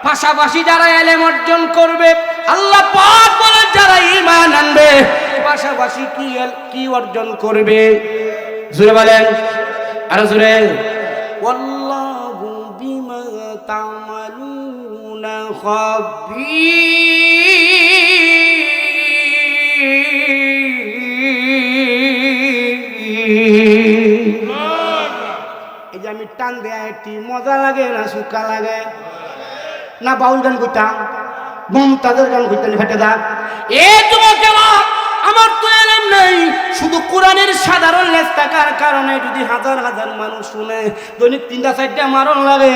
পাশাপাশি যারা ইলম অর্জন করবে, আল্লাহ পাক বলেন যারা ঈমান আনবে পাশাপাশি কি অর্জন করবে? জোরে বলেন, আরো জোরে। ওয়াল্লাহু বিমা তা'মালুনা খাবীর। এই যে আমি টান দেয়া একটি মজা লাগে না সুখা লাগে না? বাউল গান কইতাম, মমতাজের গান কইতাম, ফেটে দাগ। এ যুবকেরা, আমার তো এলেম নেই, শুধু কোরআনের সাধারণ লেজ থাকার কারণে যদি হাজার হাজার মানুষ শুনে দৈনিক 3টা-4টা মারণ লাগে।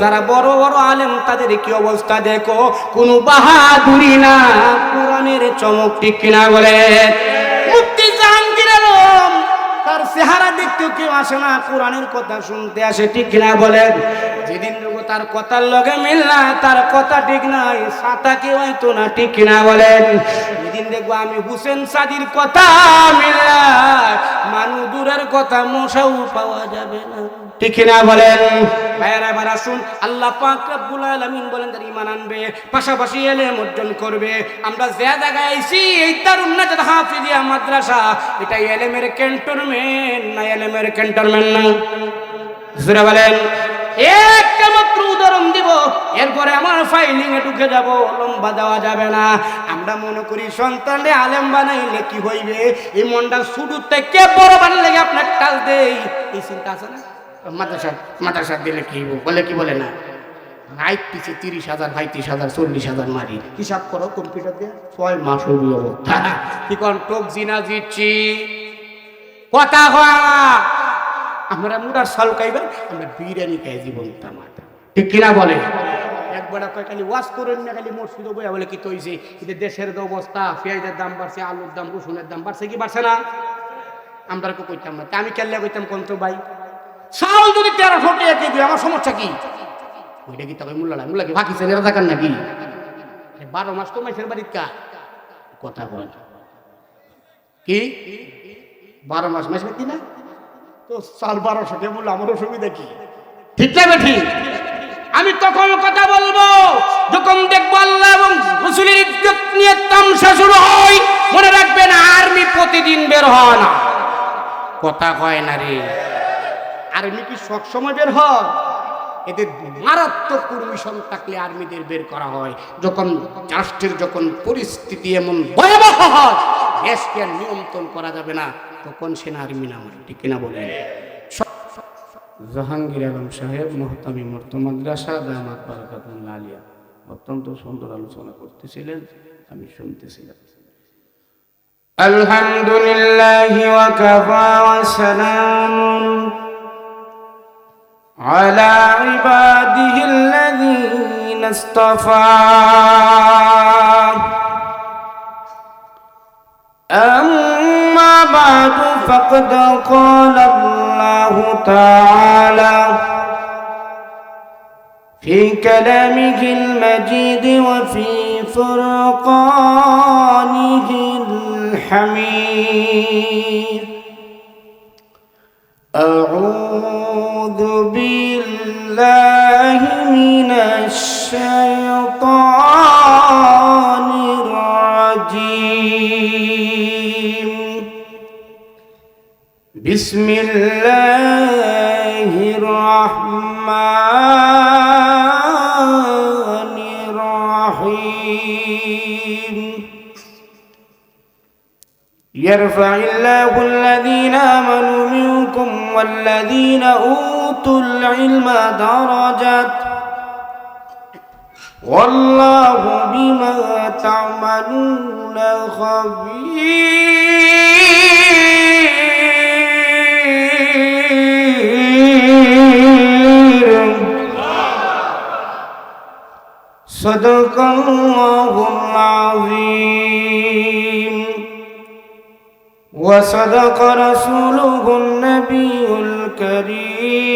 যারা বড় বড় আলেম তাদের কি অবস্থা দেখো, কোনো বাহাদুরি না, কোরআনের চমক, ঠিক কিনা বলে? মুফতি জাহাঙ্গীর আলম, তার চেহারা দেখতেও কেউ আসে না, কোরআনের কথা শুনতে আসে, ঠিক কিনা বলেন? যেদিন তার কথার লগে মিল না, তার কথা ঠিক নাই, সাঁতা কেউ হয়তো না, ঠিক কিনা বলেন? যেদিন দেখবো আমি হুসেন সাদির কথা মিল না, মানুষ দূরের কথা মশাও পাওয়া যাবে না, ঠিক কিনা বলেন? ভাইয়েরা এবার আসুন, আল্লাহ পাক রব্বুল আলামিন বলেন যারা ঈমান আনবে পাশাপাশি ইলম অর্জন করবে। আমরা যে জায়গায় আইছি, এই দারুন নাজাত হাফিজিয়া মাদ্রাসা, এটা ইলমের ক্যান্টনমেন্ট না? ইলমের ক্যান্টনমেন্ট না? জোরে বলেন। একটা মাত্র উদাহরণ দিব, এরপরে আমার ফাইলিং এ ঢুকে যাব, লম্বা দেওয়া যাবে না। আমরা মনে করি সন্তানরে আলেম বানাইলে কি হইবে, এই মনটা শুরু থেকে বড় বানালে আপনার টাল দেই, এই চিন্তা আছে না? মাদ্রাসা দিলে কি বলে, কি বলে না? রাইট পিছে 30,000, 35,000, 40,000 মারি, হিসাব করো কম্পিউটার দিয়ে, 6 মাস হইল অবস্থা। কি কোন টোক জিনা জিচ্ছি কথা হয়। আমরা মুরার সাল খাইবেন, আমরা বিরিয়ানি খাই জীবন তামাটা, ঠিক কিনা বলে? একবার খালি ওয়াশ করেন না, খালি মসজিদে বইয়া বলে কি তৈছে, কিন্তু দেশের যে অবস্থা, পেঁয়াজের দাম বাড়ছে, আলুর দাম, রসুনের দাম বাড়ছে, কি বাড়ছে না? আমরা কইতাম না, আমি কেল্লা কইতাম কোন তো ভাই, চাউল যদি 1300 টাকা কেজি, আমার সমস্যা কি? ওইটা কি তবে মূল্য কি বাকি ছেলেরা থাকার নাকি? 12 মাস তো মাসের বাড়ির কা কথা বল কি 12 মাস মাসের কি না? তো সাল 1200 টাকা মূল্য, আমার অসুবিধা কি? ঠিক না বেঠি? আমি তখন কথা বলবো যখন দেখবো আল্লাহ এবং রাসূলের ইজ্জত নিয়ে তামসা শুরু হয়। মনে রাখবেন, আর্মি প্রতিদিন বের হয় না, কথা কয় না রে। আর্মি কি সব সময় বের হয়? এদের মারাত্মক পারমিশন থাকলে আর্মিদের বের করা হয়। যখন রাষ্ট্রের যখন পরিস্থিতি এমন ভয়াবহ হয়, দেশকে নিয়ন্ত্রণ করা যাবে না, তখন সেনা আর্মি নামে, ঠিক কিনা বলেন? জাহাঙ্গীর আলম সাহেব মুহতামি মর্তু মাদ্রাসা দামাত বারাকাতুল্লাহ আলিয়া অত্যন্ত সুন্দর আলোচনা করতেছিলেন, আমি শুনতেছিলাম। আলহামদুলিল্লাহি ওয়া কাফা ওয়া সালামুন আলা ইবাদিহিল্লাযীনা ইসতাফা। أما بعد فقد قال الله تعالى في كلامه المجيد وفي فرقانه الحميد: أعوذ بالله من الشيطان الرجيم. بسم الله الرحمن الرحيم. يرفع الله الذين آمنوا منكم والذين أوتوا العلم درجات والله بما تعملون خبير. صدق الله العظيم وصدق رسوله النبي الكريم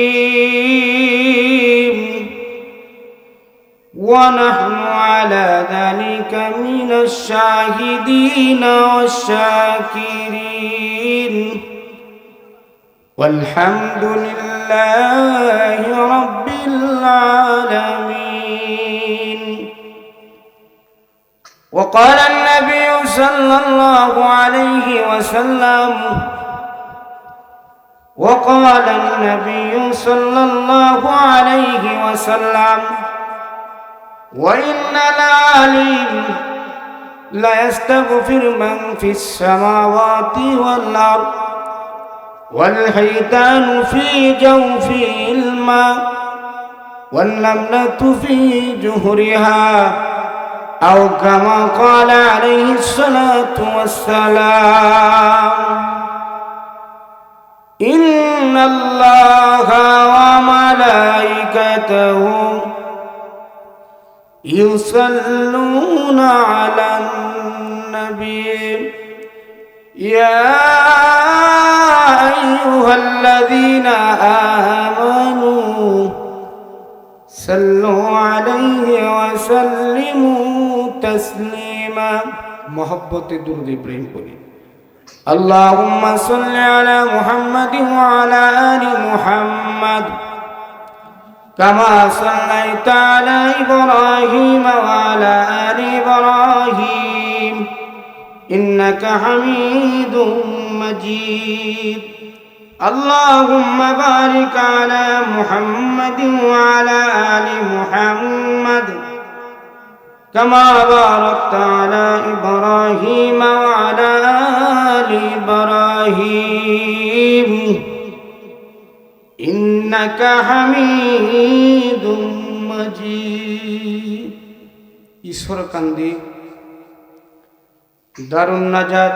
ونحن على ذلك من الشاهدين والشاكرين والحمد لله رب العالمين. وقال النبي صلى الله عليه وسلم وقال النبي صلى الله عليه وسلم وإن العليم لا يستغفر من في السماوات والأرض والحيتان في جوف الماء والنملة في جهرها أو كما قال عليه الصلاة والسلام. إن الله وملائكته يصلون على النبي يا أيها الذين آمنوا صلوا عليه وسلموا تسليما. محبت درود إبراهيم قولي اللهم صل على محمد وعلى آل محمد كما صليت على إبراهيم وعلى آل إبراهيم إنك حميد مجيد. اللهم بارك على محمد وعلى آل محمد كما باركت على إبراهيم وعلى آل إبراهيم إنك حميد مجيد. ঈশ্বরকান্দি দারুন নাজাত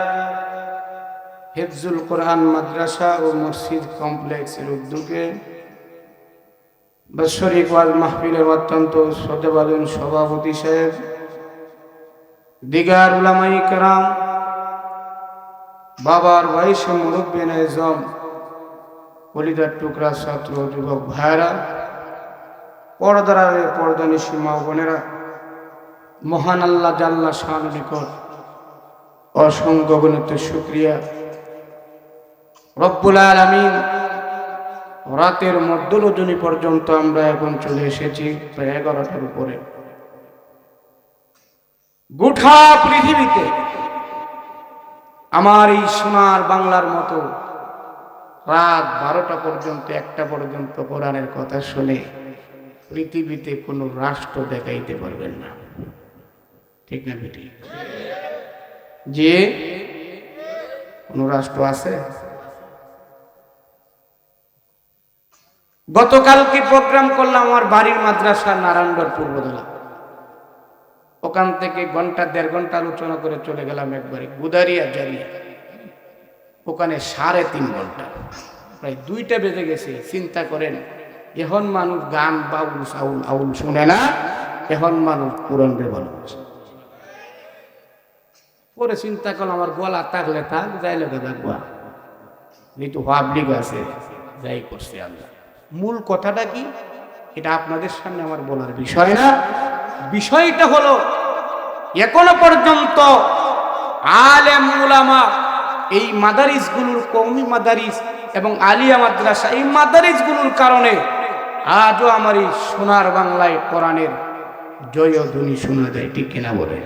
হিফজুল কোরআন মাদ্রাসা ও মসজিদ কমপ্লেক্সের উদ্যোগে বাৎসরিক ওয়াজ মাহফিলের অত্যন্ত শ্রদ্ধাভাজন সভাপতি সাহেব, দিগার উলামায়ে কেরাম, বাবার বয়সে মুরব্বিয়ান আযম, কলিজার টুকরা ছাত্র যুবক ভাইরা, পর্দার আড়ালে পর্দানিশী মা বোনেরা, মহান আল্লাহ জাল্লা শানের নিকট অসংখ্য গণিত শুকরিয়া। রব্বুল আলামিন রাতের মধ্য রজনী পর্যন্ত আমরা এখন চলে এসেছি প্রায় 11টার উপরে। গোটা পৃথিবীতে আমার এই সোনার বাংলার মতো রাত 12টা পর্যন্ত 1টা পর্যন্ত কোরআনের কথা শুনে পৃথিবীতে কোনো রাষ্ট্র দেখাইতে পারবেন না, ঠিক না বেটি? যে কোন রাষ্ট্র আছে? গতকালকে প্রোগ্রাম করলাম আমার বাড়ির মাদ্রাসা নারায়ণগড় পূর্বদলা, ওখান থেকে ঘন্টা 1.5 ঘন্টা আলোচনা করে চলে গেলাম একবারে গুদারিয়া জারিয়া, ওখানে 3.5 ঘন্টা, প্রায় 2টা বেজে গেছে। চিন্তা করেন, এখন মানুষ গান বাউল সাউল আউল শুনে না, এখন মানুষ কোরআনের ভালোবাসে। পরে চিন্তা করলাম আমার গলা থাকলে থাক, যাই লোকে থাকবা, যেহেতু পাবলিক আছে যাই করছে আল্লাহ। মূল কথাটা কি এটা আপনাদের সামনে আমার বলার বিষয় না। বিষয়টা হলো এখনো পর্যন্ত আলেম উলামা এই মাদারিসগুলোর, কওমি মাদারিস এবং আলিয়া মাদ্রাসা, এই মাদারিসগুলোর কারণে আজও আমার এই সোনার বাংলায় কোরআনের জয়ধ্বনি শোনা যায়, ঠিক কিনা বলে?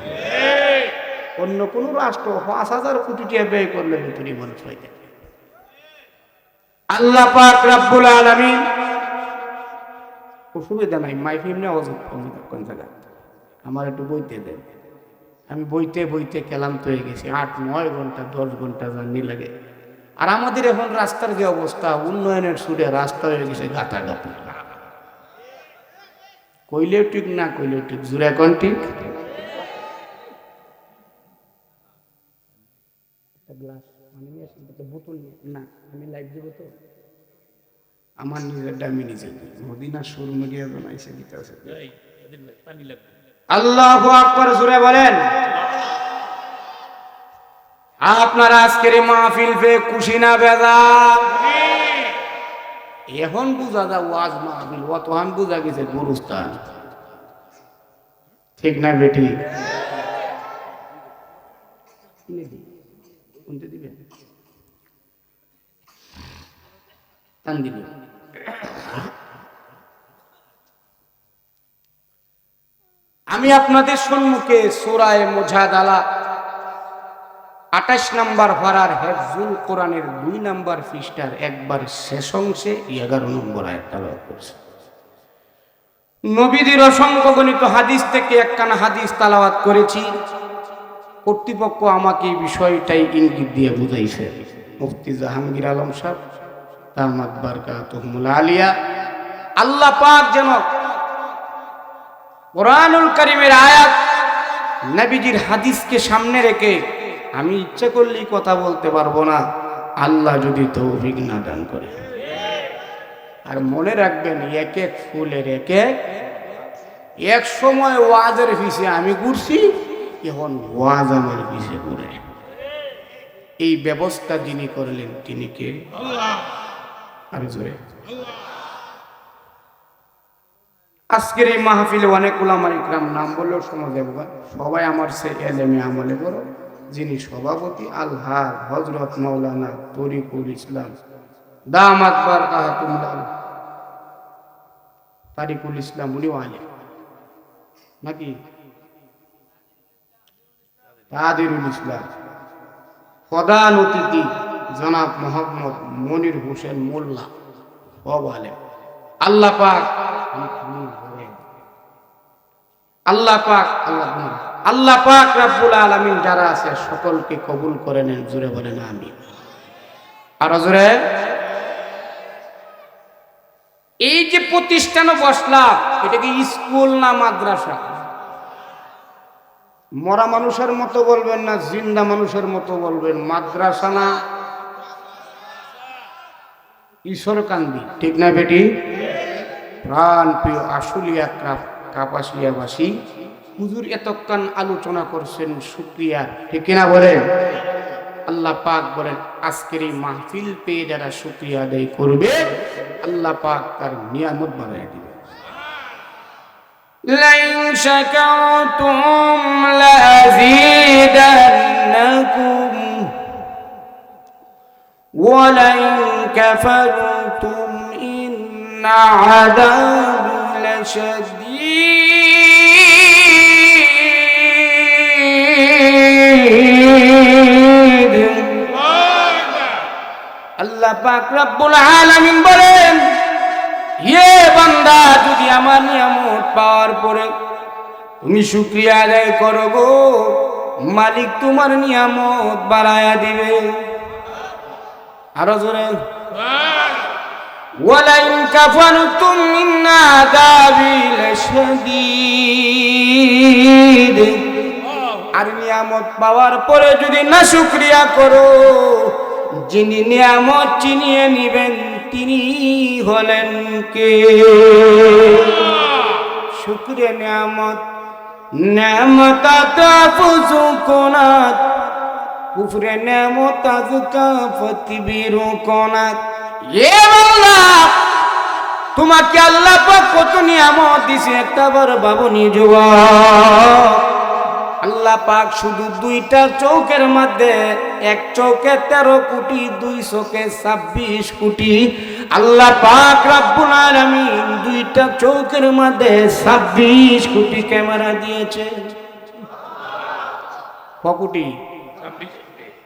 অন্য কোন রাষ্ট্র 5,000 কোটি টাকা ব্যয় করলে ভেতরি মানুষ হয়ে যায়। আল্লাহ পাক রব্বুল আলামিন অসুবিধা নাই, মাইফিম না কোন জায়গা আমার একটু বইতে দেন। আমি বইতে বইতে ক্লান্ত হয়ে গেছি, 8-9 ঘন্টা 10 ঘন্টা জার্নি লাগে। আর আমাদের এখন রাস্তার যে অবস্থা, উন্নয়নের সুরে রাস্তা হয়ে গেছে গাতাগাতি, কইলেও ঠিক না কইলেও ঠিক, জোরে এখন ঠিক। না আমি লাইভ দিব তো, আমার নিজের দামি নিজে মদিনা শুরু মিডিয়া বানাইছে দিতে আছে। আল্লাহু আকবার, জোরে বলেন। আপনারা আজকের মাহফিল পে খুশি না বেজার? এখন বুঝা যা ওয়াজ মাহফিল, অতহান বুঝা গেছে গুরুস্থান। ঠিক না বেটি? আমি আপনাদের সম্মুখে সূরা মুজাদালা 28 নম্বর পারার হিফজুল কোরআনের 2 নম্বর পৃষ্ঠার একবার শেষ অংশে 11 নম্বর আয়াত তেলাওয়াত করছি। নবীদের অসংখ্য গণিত হাদিস থেকে একখানা হাদিস তেলাওয়াত করেছি। কর্তৃপক্ষ আমাকে এই বিষয়টাই ইঙ্গিত দিয়ে বুঝাইছে। মুফতি জাহাঙ্গীর আলম সাহেব দামাত বারকাতুহুল আলিয়া, আল্লাহ পাক যেন কোরআনুল কারীমের আয়াত নবীজির হাদিসকে সামনে রেখে আমি ইচ্ছা করলেই কথা বলতে পারবো না, আল্লাহ যদি তৌফিক না দান করে। আর মনে রাখবেন, এক এক ফুলের এক সময় ওয়াজের পিছে আমি ঘুরছি, এখন ওয়াজ আমার পিছে ঘুরে। এই ব্যবস্থা যিনি করলেন তিনি কে? আল্লাহ। আর জোরে আজকের এই মাহফিলে অনেক উলামা ইকরাম নাম বললেও শোনা যাবে, সবাই আমার সে এলেমে আমলে বড়। যিনি সভাপতি আলহাজ হযরত মাওলানা তরিকুল ইসলাম দামাত বারকাতুহুল তারিকুল ইসলাম, উনি আলেম নাকি? তাদেরুল ইসলাম। প্রধান অতিথি জনাব মোহাম্মদ মনির হোসেন মোল্লা, সব আলেম। আল্লাহ পাক রব্বুল আলামিন যারা আছে সকলকে কবুল করে নেন। জোরে বলেন আমিন। আর জোরে। এই যে প্রতিষ্ঠানে বসলাম, এটা কি স্কুল না মাদ্রাসা? মরা মানুষের মতো বলবেন না জিন্দা মানুষের মতো বলবেন, মাদ্রাসা না ঈশ্বরকান্দি, ঠিক না বেটি? প্রাণ প্রিয় আশুলিয়া কাপাসিয়াবাসী, হুজুর এতক্ষণ আলোচনা করছেন শুকরিয়া, ঠিক কিনা বলেন? আল্লাহ পাক বলেন আজকের এই মাহফিল পেয়ে যারা শুকরিয়া আদায় করবে, আল্লাহ পাক তার নিয়ামত বাড়ায় দিবে। লাইন শাকারতুম লাযীদান্নাকুম ওয়া লাইন কাফারতুম ইন্না আযাবি লাশাদীদ। আল্লাহ পাক রব্বুল আলামিন বলেন, হে বান্দা, যদি আমার নিয়ামত পাওয়ার পরে তুমি শুকরিয়া আদায় করো গো, মালিক তোমার নিয়ামত বাড়ায়া দিবে। আরো জোরে। ওয়ালাইন কাফারতুম ইন্না আযাবি লাশাদীদ। আর নিয়ামত পাওয়ার পরে যদি না শুকরিয়া করো, যিনি নিয়ামত চিনিয়ে নিবেন তিনি হলেন কে? শুকরিয়া নিয়ামত নিয়ামত তাফুজু কোনাত, কুফরে নিয়ামত আযকা ফতিবিরু কোনাত। এ আল্লাহ, তোমাকে আল্লাহ পাক কত নিয়ামত দিয়েছে, একটা বার বাবুনি যুবক। আল্লাহ পাক শুধু দুইটা চৌকের মধ্যে, এক চৌকে 13 কোটি, 2 চৌকে 26 কোটি। আল্লাহ পাক রব্বুল আলামিন দুইটা চৌকের মধ্যে 26 কোটি ক্যামেরা দিয়েছে। কোটি?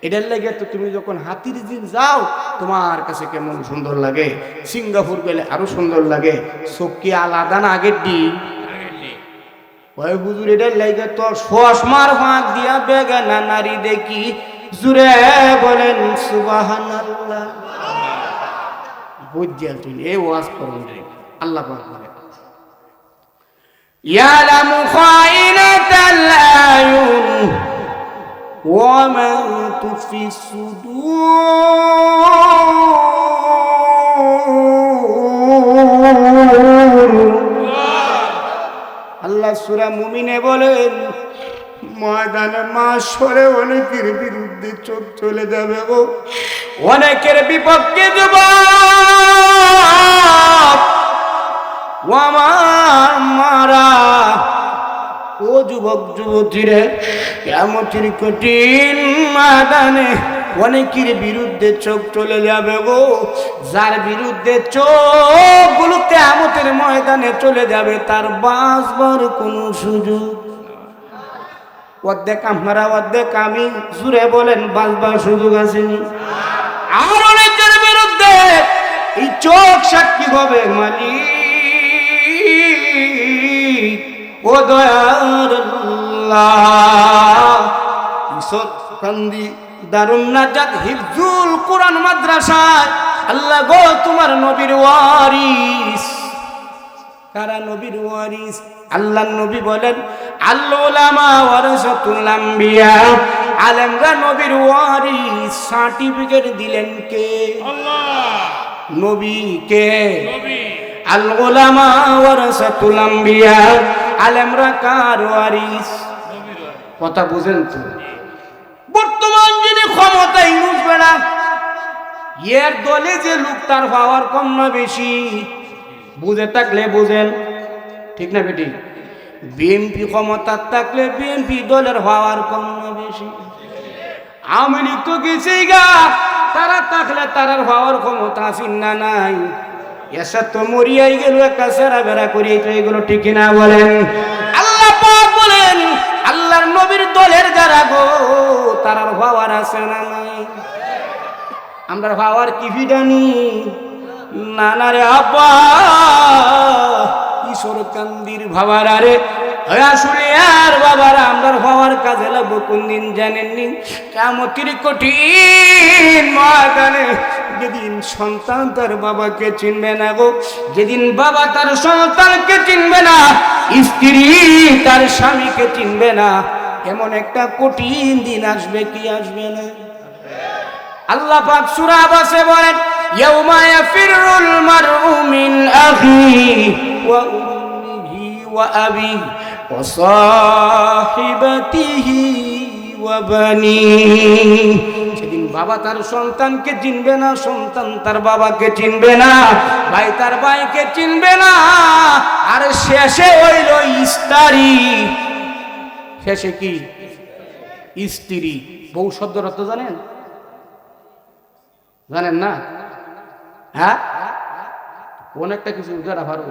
এটার লাগে তো তুমি যখন হাতির দিন যাও তোমার কাছে কেমন সুন্দর লাগে, সিঙ্গাপুর গেলে আরো সুন্দর লাগে। চোখকে আলাদা না আগের দিন? ওই হুজুর এটার লাগে তো সসমার ফাঁক দিয়া বেগানা নারী দেখি, জুড়ে বলেন সুবহানাল্লাহ। বুঝছেন তুই এই ওয়াজ করুন রে। আল্লাহ পাক বলে ইয়ালামু খাইনাতাল আয়ুন ওয়া মা তুফিস সুদূর। আল্লাহ সূরা মুমিনে বলেন, ময়দানে মাশরে অনেকের বিরুদ্ধে চোখ চলে যাবে গো, অনেকের বিপক্ষে জবাব ও আমার মারা, ও যুবক যুবতীরে, কিয়ামতের কঠিন ময়দানে অনেকের বিরুদ্ধে চোখ চলে যাবে গো। যার বিরুদ্ধে চোখগুলো কিয়ামতের ময়দানে চলে যাবে, তার বাঁচবার কোনো সুযোগ। অর্ধেক আপনারা অর্ধেক আমি, জুড়ে বলেন বাঁচবার সুযোগ আসেনি? আর অনেকের বিরুদ্ধে এই চোখ সাক্ষী হবে, মালিক ও দয়ার আল্লাহ। ঈশ্বর কান্দি দারুন নাজাত হিফজুল কোরআন মাদ্রাসায় আল্লাহ গো তোমার নবীর ওয়ারিস। কারা নবীর ওয়ারিস? আল্লাহর নবী বলেন আল উলামা ওয়ারাসাতুল আম্বিয়া, আলেমরা নবীর ওয়ারিস। সার্টিফিকেট দিলেন কে? আল্লাহ। নবী কে? নবী। আল উলামা ওয়ারাসাতুল আম্বিয়া, আলেমরা কার ওয়ারিস? নবীর ওয়ারিস। কথা বুঝেন তো? বর্তমান যিনি ক্ষমতায় উঠবে না, এর দলে যে লোক, তার পাওয়ার কম না বেশি? বুঝে থাকলে বুঝেন, ঠিক না বেটি? বিএনপি ক্ষমতা থাকলে বিএনপি দলের পাওয়ার কম না বেশি? আওয়ামী লীগ তো গেছেই গা, তারা থাকলে তারার পাওয়ার ক্ষমতা আছে না নাই? এসব তো মরিয়াই গেল, একটা সেরা বেড়া করিয়ে তো, এগুলো ঠিক না বলেন? আল্লাহ পাক বলেন আল্লাহর নবীর দলের যারা গো, তারার পাওয়ার আছে না নাই? আমরা পাওয়ার কি ভিডানি? না না রে আব্বা, কিশোর কান্দির ভাবারা রে, আসলে আর বাবারা, আমরা হওয়ার কাজে লাগবো কোন দিন জানেননি? কিয়ামতের কঠিন ময়দানে যেদিন সন্তান তার বাবাকে চিনবে না গো, যেদিন বাবা তার সন্তানকে চিনবে না, স্ত্রী তার স্বামীকে চিনবে না, এমন একটা কঠিন দিন আসবে কি আসবে না? আল্লাহ পাক সূরা আবাসে বলেন ইয়াউমা ইয়াফিরুল মারউ মিন আখিহি ওয়া উম্মিহি ওয়া আবিহি ওয়া সাহিবাতিহি ওয়া বানিহি। সেদিন বাবা তার সন্তানকে চিনবে না, সন্তান তার বাবাকে চিনবে না, ভাই তার ভাইকে চিনবে না, আর শেষে হইল স্ত্রী। শেষে কি? স্ত্রী। বউ শব্দের অর্থ জানেন? জানেন না? হ্যাঁ, অনেকটা কিছু যারা ভালো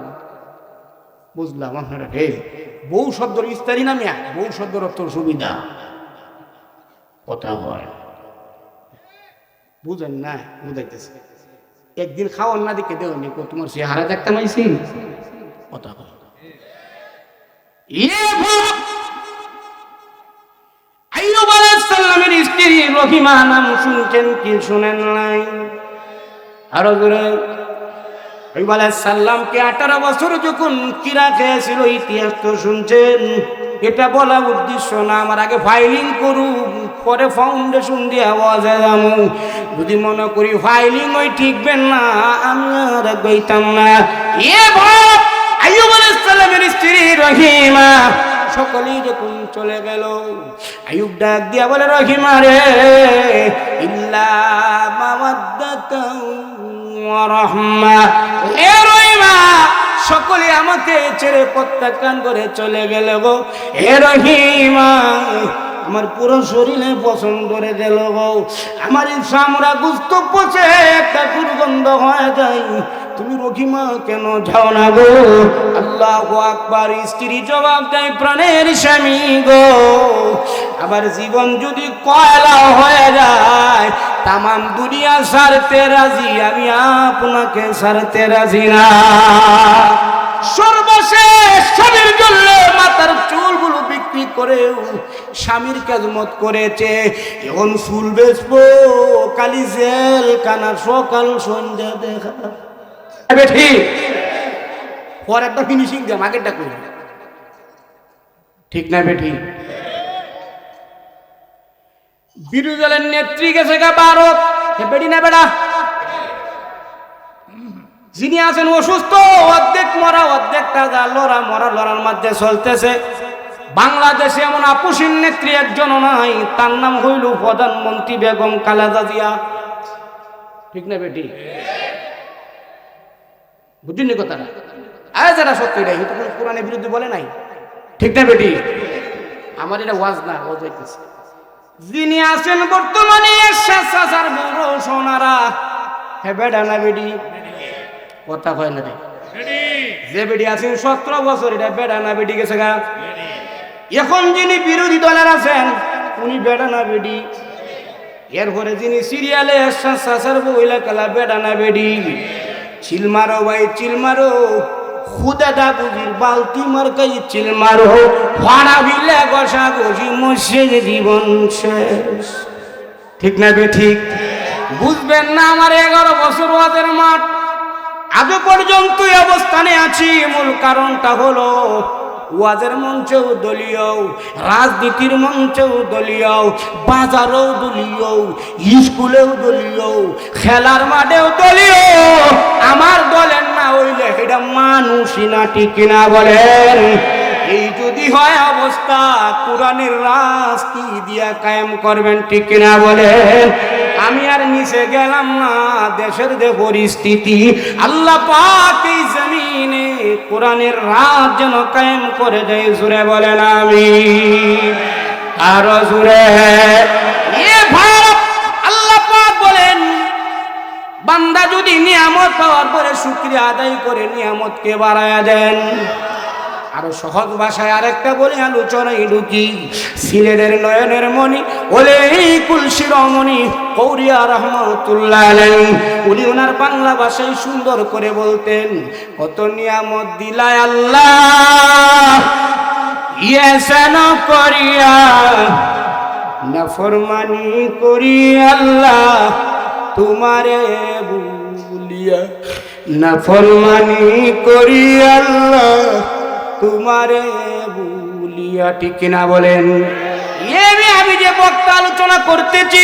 বুঝলাম আপনারা। হে, বউ শব্দের স্ত্রী না মিয়া, বউ শব্দের অর্থ সুবিধা। কথা হয় বুঝেন না? বুঝাইতেছে। একদিন খাওয়ার না দিকে দেও নি, তোমার সে হারা দেখতে মাইছি। কথা হয় আইয়ুব আলাইহিস সালামের স্ত্রী রহিমা নাম শুনছেন কি শুনেন নাই? আরো জোরে। আইয়ুব আলাইহিস সালামকে 18 বছর যখন কিরা খেয়েছিল, ইতিহাস তো শুনছেন। এটা বলা উদ্দেশ্য না, আমার আগে ফাইলিং করুন, পরে ফাউন্ডেশন দিয়ে আওয়াজে যাবো। যদি মনে করি ফাইলিং ওই ঠিকবেন না, আমি আর গইতাম না। এ বাপ, আইয়ুব আলাইহিস সালামের স্ত্রী রহিমা সকলেই যখন চলে গেল, আইয়ুব ডাক দিয়া বলে রহিমা রে, ইল্লা মাওয়াদ্দাতাও ওয়া রাহমা। এ রহিমা, সকলে আমাকে ছেড়ে প্রত্যাখ্যান করে চলে গেল গো। এ রহিমা, আমার পুরো শরীরে পছন্দ করে গেল গো, আমার চামড়া গুস্ত পচে একটা দুর্গন্ধ হয়ে যায়, তুমি রহিমা কেন যাও না গো? আল্লাহু আকবার। স্ত্রী জবাব দেয়, প্রাণের স্বামী গো, আবার জীবন যদি কয়লা হয়ে যায়, তামাম দুনিয়া ছাড়তে রাজি, আমি আপনাকে ছাড়তে রাজি না। সর্বশেষ স্বামীর জন্য মাথার চুলগুলো বিক্রি করেও স্বামীর খেদমত করেছে। এখন চুল বেচবো, কালি জেল কানা, সকাল সন্ধ্যা দেখা। ঠিক, পর একটা ফিনিশিং দাম, আগেরটা করি, ঠিক না বেঠি? বিরোধী দলের নেত্রী গেছে গা ভারত, বেড়ি না বেড়া? যিনি আছেন অসুস্থ, অর্ধেক মরা অর্ধেক তাজা, লড়া মরা লড়ার মধ্যে চলতেছে। বাংলাদেশে এমন আপুসীন নেত্রী একজনও নাই, তার নাম হইল প্রধানমন্ত্রী বেগম খালেদা জিয়া, ঠিক না বেটি? বুঝিনি কথাটা? আরে যারা সত্যি নাই, তো কোরআনের বিরুদ্ধে বলে নাই, ঠিক না বেটি? আমার এটা ওয়াজ না, ওয়াজ হইতেছে। যিনি আছেন বর্তমানে এরশাদ চাচার বড় সোনারা, হে বেডা না বেডি? কথা কয় না রে। যে বেডি আছেন 17 বছর, এটা বেডা না বেডি গেছে গা? এখন যিনি বিরোধী দলের আছেন উনি বেডা না বেডি? এরপরে যিনি সিরিয়ালে এরশাদ চাচার বইলা কালা, বেডা না বেডি? চিল মারো ভাই, চিল মারো, খুদাটা বুঝির বালতি মার্কাই চিল মারো, ভাড়া বিলে গসা গসি মসজিদ জীবন শেষ। ঠিক না বে ঠিক? বুঝবেন না আমার 11 বছর ওয়াজের মাঠ, আজও পর্যন্ত এই অবস্থানে আছি। মূল কারণটা হলো ওয়াজের মঞ্চেও দলীয়, রাজনীতির মঞ্চেও দলীয়, বাজারেও দলীয়, স্কুলেও দলীয়, খেলার মাঠেও দলীয়। আমার দলের না হইলে এটা মানুষই না, ঠিক না বলেন? এই যদি হয় অবস্থা, কোরআনের রাজ কি দিয়া কায়েম করবেন, ঠিক না বলেন? আমি আর নিচে গেলাম না, দেশের যে পরিস্থিতি, আল্লাহ পাক এই জমিনে কোরআনের রাজ যেন কায়েম করে দেয়। জোরে বলেন আমিন, আরো জোরে। আল্লাহ পাক বলেন, বান্দা যদি নিয়ামত পাওয়ার পরে শুকরিয়া আদায় করে নিয়ামতকে বাড়ায়া দেন। আরো সহজ ভাষায় আরেকটা বলে আলোচনায় ঢুকি। সিলেটের নয়নের মণি ওলে কুল শিরোমণি কৌরিয়া রহমতুল্লাহ আলাইহি, উনি ওনার বাংলা ভাষায় সুন্দর করে বলতেন, কত নিয়ামত দিলায় আল্লাহ, ইয়েসেন করিয়া নাফরমানি করি আল্লাহ, তোমারে ভুলিয়া নাফরমানি করি আল্লাহ, তোমারে ভুলিয়া। ঠিক কিনা বলেন? আমি যে বক্তা আলোচনা করতেছি,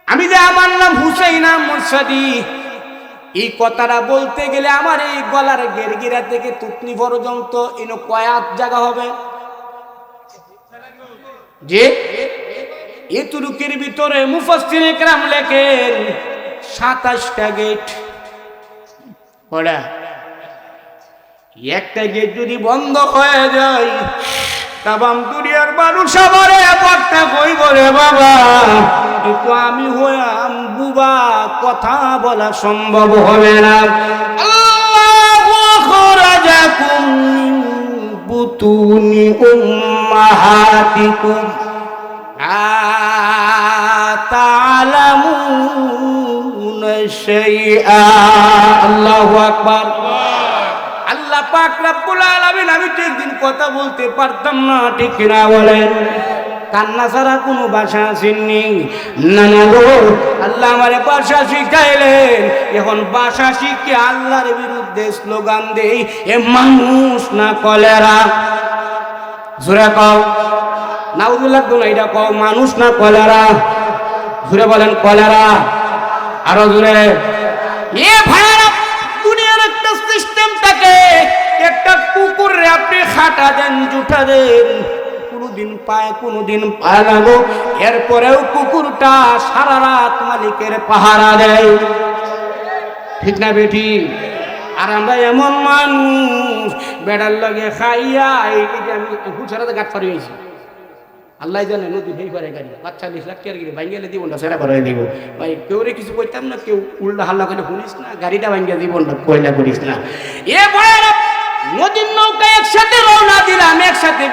আমি যে আমার নাম হুসাইন মুর্শিদি, এই কথাটা বলতে গেলে আমার এই গলার গেরগিরা থেকে তুতনি পর্যন্ত ইনো কয়াত জায়গা হবে যে এতুরুকের ভিতরে মুফাসসিরে কেরাম লেখেন 27টা গেট। ওরা একটা গেট যদি বন্ধ হয়ে যায়, তামাম দুনিয়ার মানুষ আমারে একটা কই বলে, বাবা কিন্তু আমি হইয়াম বুবা, কথা বলা সম্ভব হবে না। আল্লাহু আখরাজাকুম মিন বুতুনি উম্মাহাতিকুম তা'লামুনা শাইআ। আল্লাহু আকবার। আল্লাহ পাক রব্বুল আলামিন, আমি তো একদিন কথা বলতে পারতাম না, ঠিক না বলেন? কান্না ছাড়া কোনো ভাষা আসেননি না, না গো, আল্লাহ আমারে ভাষা শিখাইলেন। এখন ভাষা শিখে আল্লাহর বিরুদ্ধে স্লোগান দেই, এ মানুষ না কলেরা। জোরে কও, নাউজুবিল্লাহ, এটা কও, মানুষ না কলেরা। জোরে বলেন, কলেরা। আরো জোরে। এ ভাইরা, দুনিয়ার একটা সিস্টেম থাকে, একটা কুকুরে আপনি খাটা দেন, জুঠা দেন, কোনদিন পায় কোনদিন পায় না গো, এরপরেও কুকুরটা সারা রাত মালিকের পাহারা দেয়। ঠিক না বেটি? আর আমরা এমন মানুষ, বেড়ার লগে খাইয়া, এই যে আমি হুসারাতে গাছ পারি হয়েছি, আল্লাহ জানে নদী হেই করে গাড়ি 45 লাখ টাকার গাড়ি ভাঙ্গিয়ে দিব না, সেরা করে দিব ভাই। কেউ কিছু কইতাম না, কেউ উল্টা হাল্লা করে শুনিস না, গাড়িটা ভাঙ্গিয়ে দিব না, কয়লা করিস না। এ ভয়ের নদীর নৌকা একসাথে রওনা দিলাম, একসাথে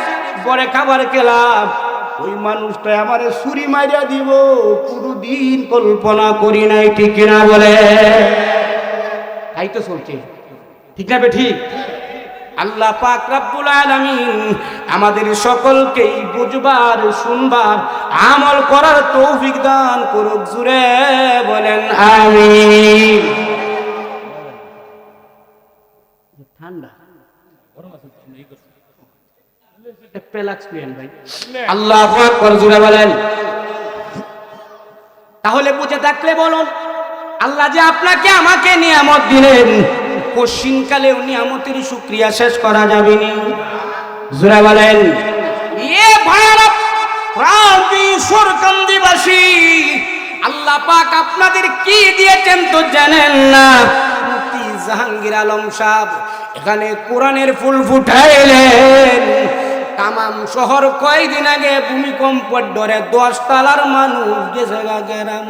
পরে খাবার খেলাম, ওই মানুষটা আমারে ছুরি মারিয়া দিব পুরোদিন কল্পনা করি নাই। ঠিক না বলে? তাই তো চলছে, ঠিক না বে ঠিক? আল্লাহ পাক রব্বুল আলামিন আমাদের সকলকেই বুঝবার, শুনবার, আমল করার তৌফিক দান করুক। জুড়ে বলেন আমিন। ঠান্ডা আল্লাহু আকবার, জুড়ে বলেন। তাহলে বুঝে থাকলে বলুন, আল্লাহ যে আপনাকে আমাকে নিয়ামত দিলেন, পশ্চিমকালেও নিয়ামতের শুকরিয়া শেষ করা যাবে না। জোরে বলেন। এ ভাইরা, প্রান্তি সরকান্দিবাসী, আল্লাহ পাক আপনাদের কি দিয়েছেন তো জানেন না। মুফতি জাহাঙ্গীর আলম সাহেব এখানে কোরআনের ফুল ফুটাইলেন। তামাম শহর কয়দিন আগে ভূমিকম্পের ডরে 10 তলার মানুষ গেছে গেরাম।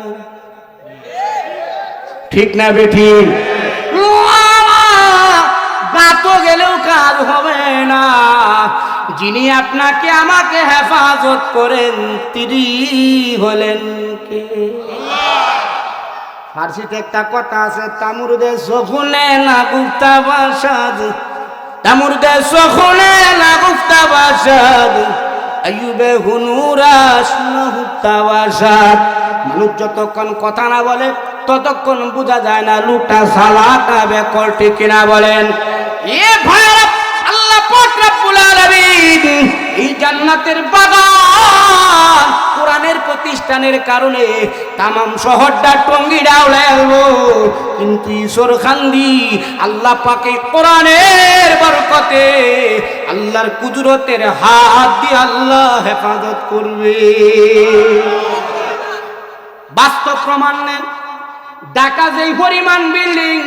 ঠিক না বেঠিক? গাতো গেলেও কাজ হবে না। যিনি আপনাকে আমাকে হেফাজত করেন তিনি হলেন কে? ফার্সিতে একটা কথা আছে, তামুরদে সখুনে না গুপ্তা বাসাদ, তামুরদে সখুনে না গুপ্তা বাসাদ, আইয়ুবে হুনুরাস না গুপ্তা বাসাদ। মানুষ যতক্ষণ কথা না বলে ততক্ষণ বোঝা যায় না লোকটা সালাটা বেকল, ঠিক কিনা বলেন? এ ভাইরা, আল্লাহ পাক রব্বুল আলামিন এই জান্নাতের বাগান কোরআনের প্রতিষ্ঠানের কারণে তামাম শহরটা টঙ্গিরা উড়াইলো, কিন্তু ঈশ্বরখান্দি আল্লাহ পাকে কোরআনের বরকতে আল্লাহর কুদরতের হাত দিয়ে আল্লাহ হেফাজত করবে। বাস্তব প্রমাণ নেন। ঢাকা যেই পরিমাণ বিল্ডিং,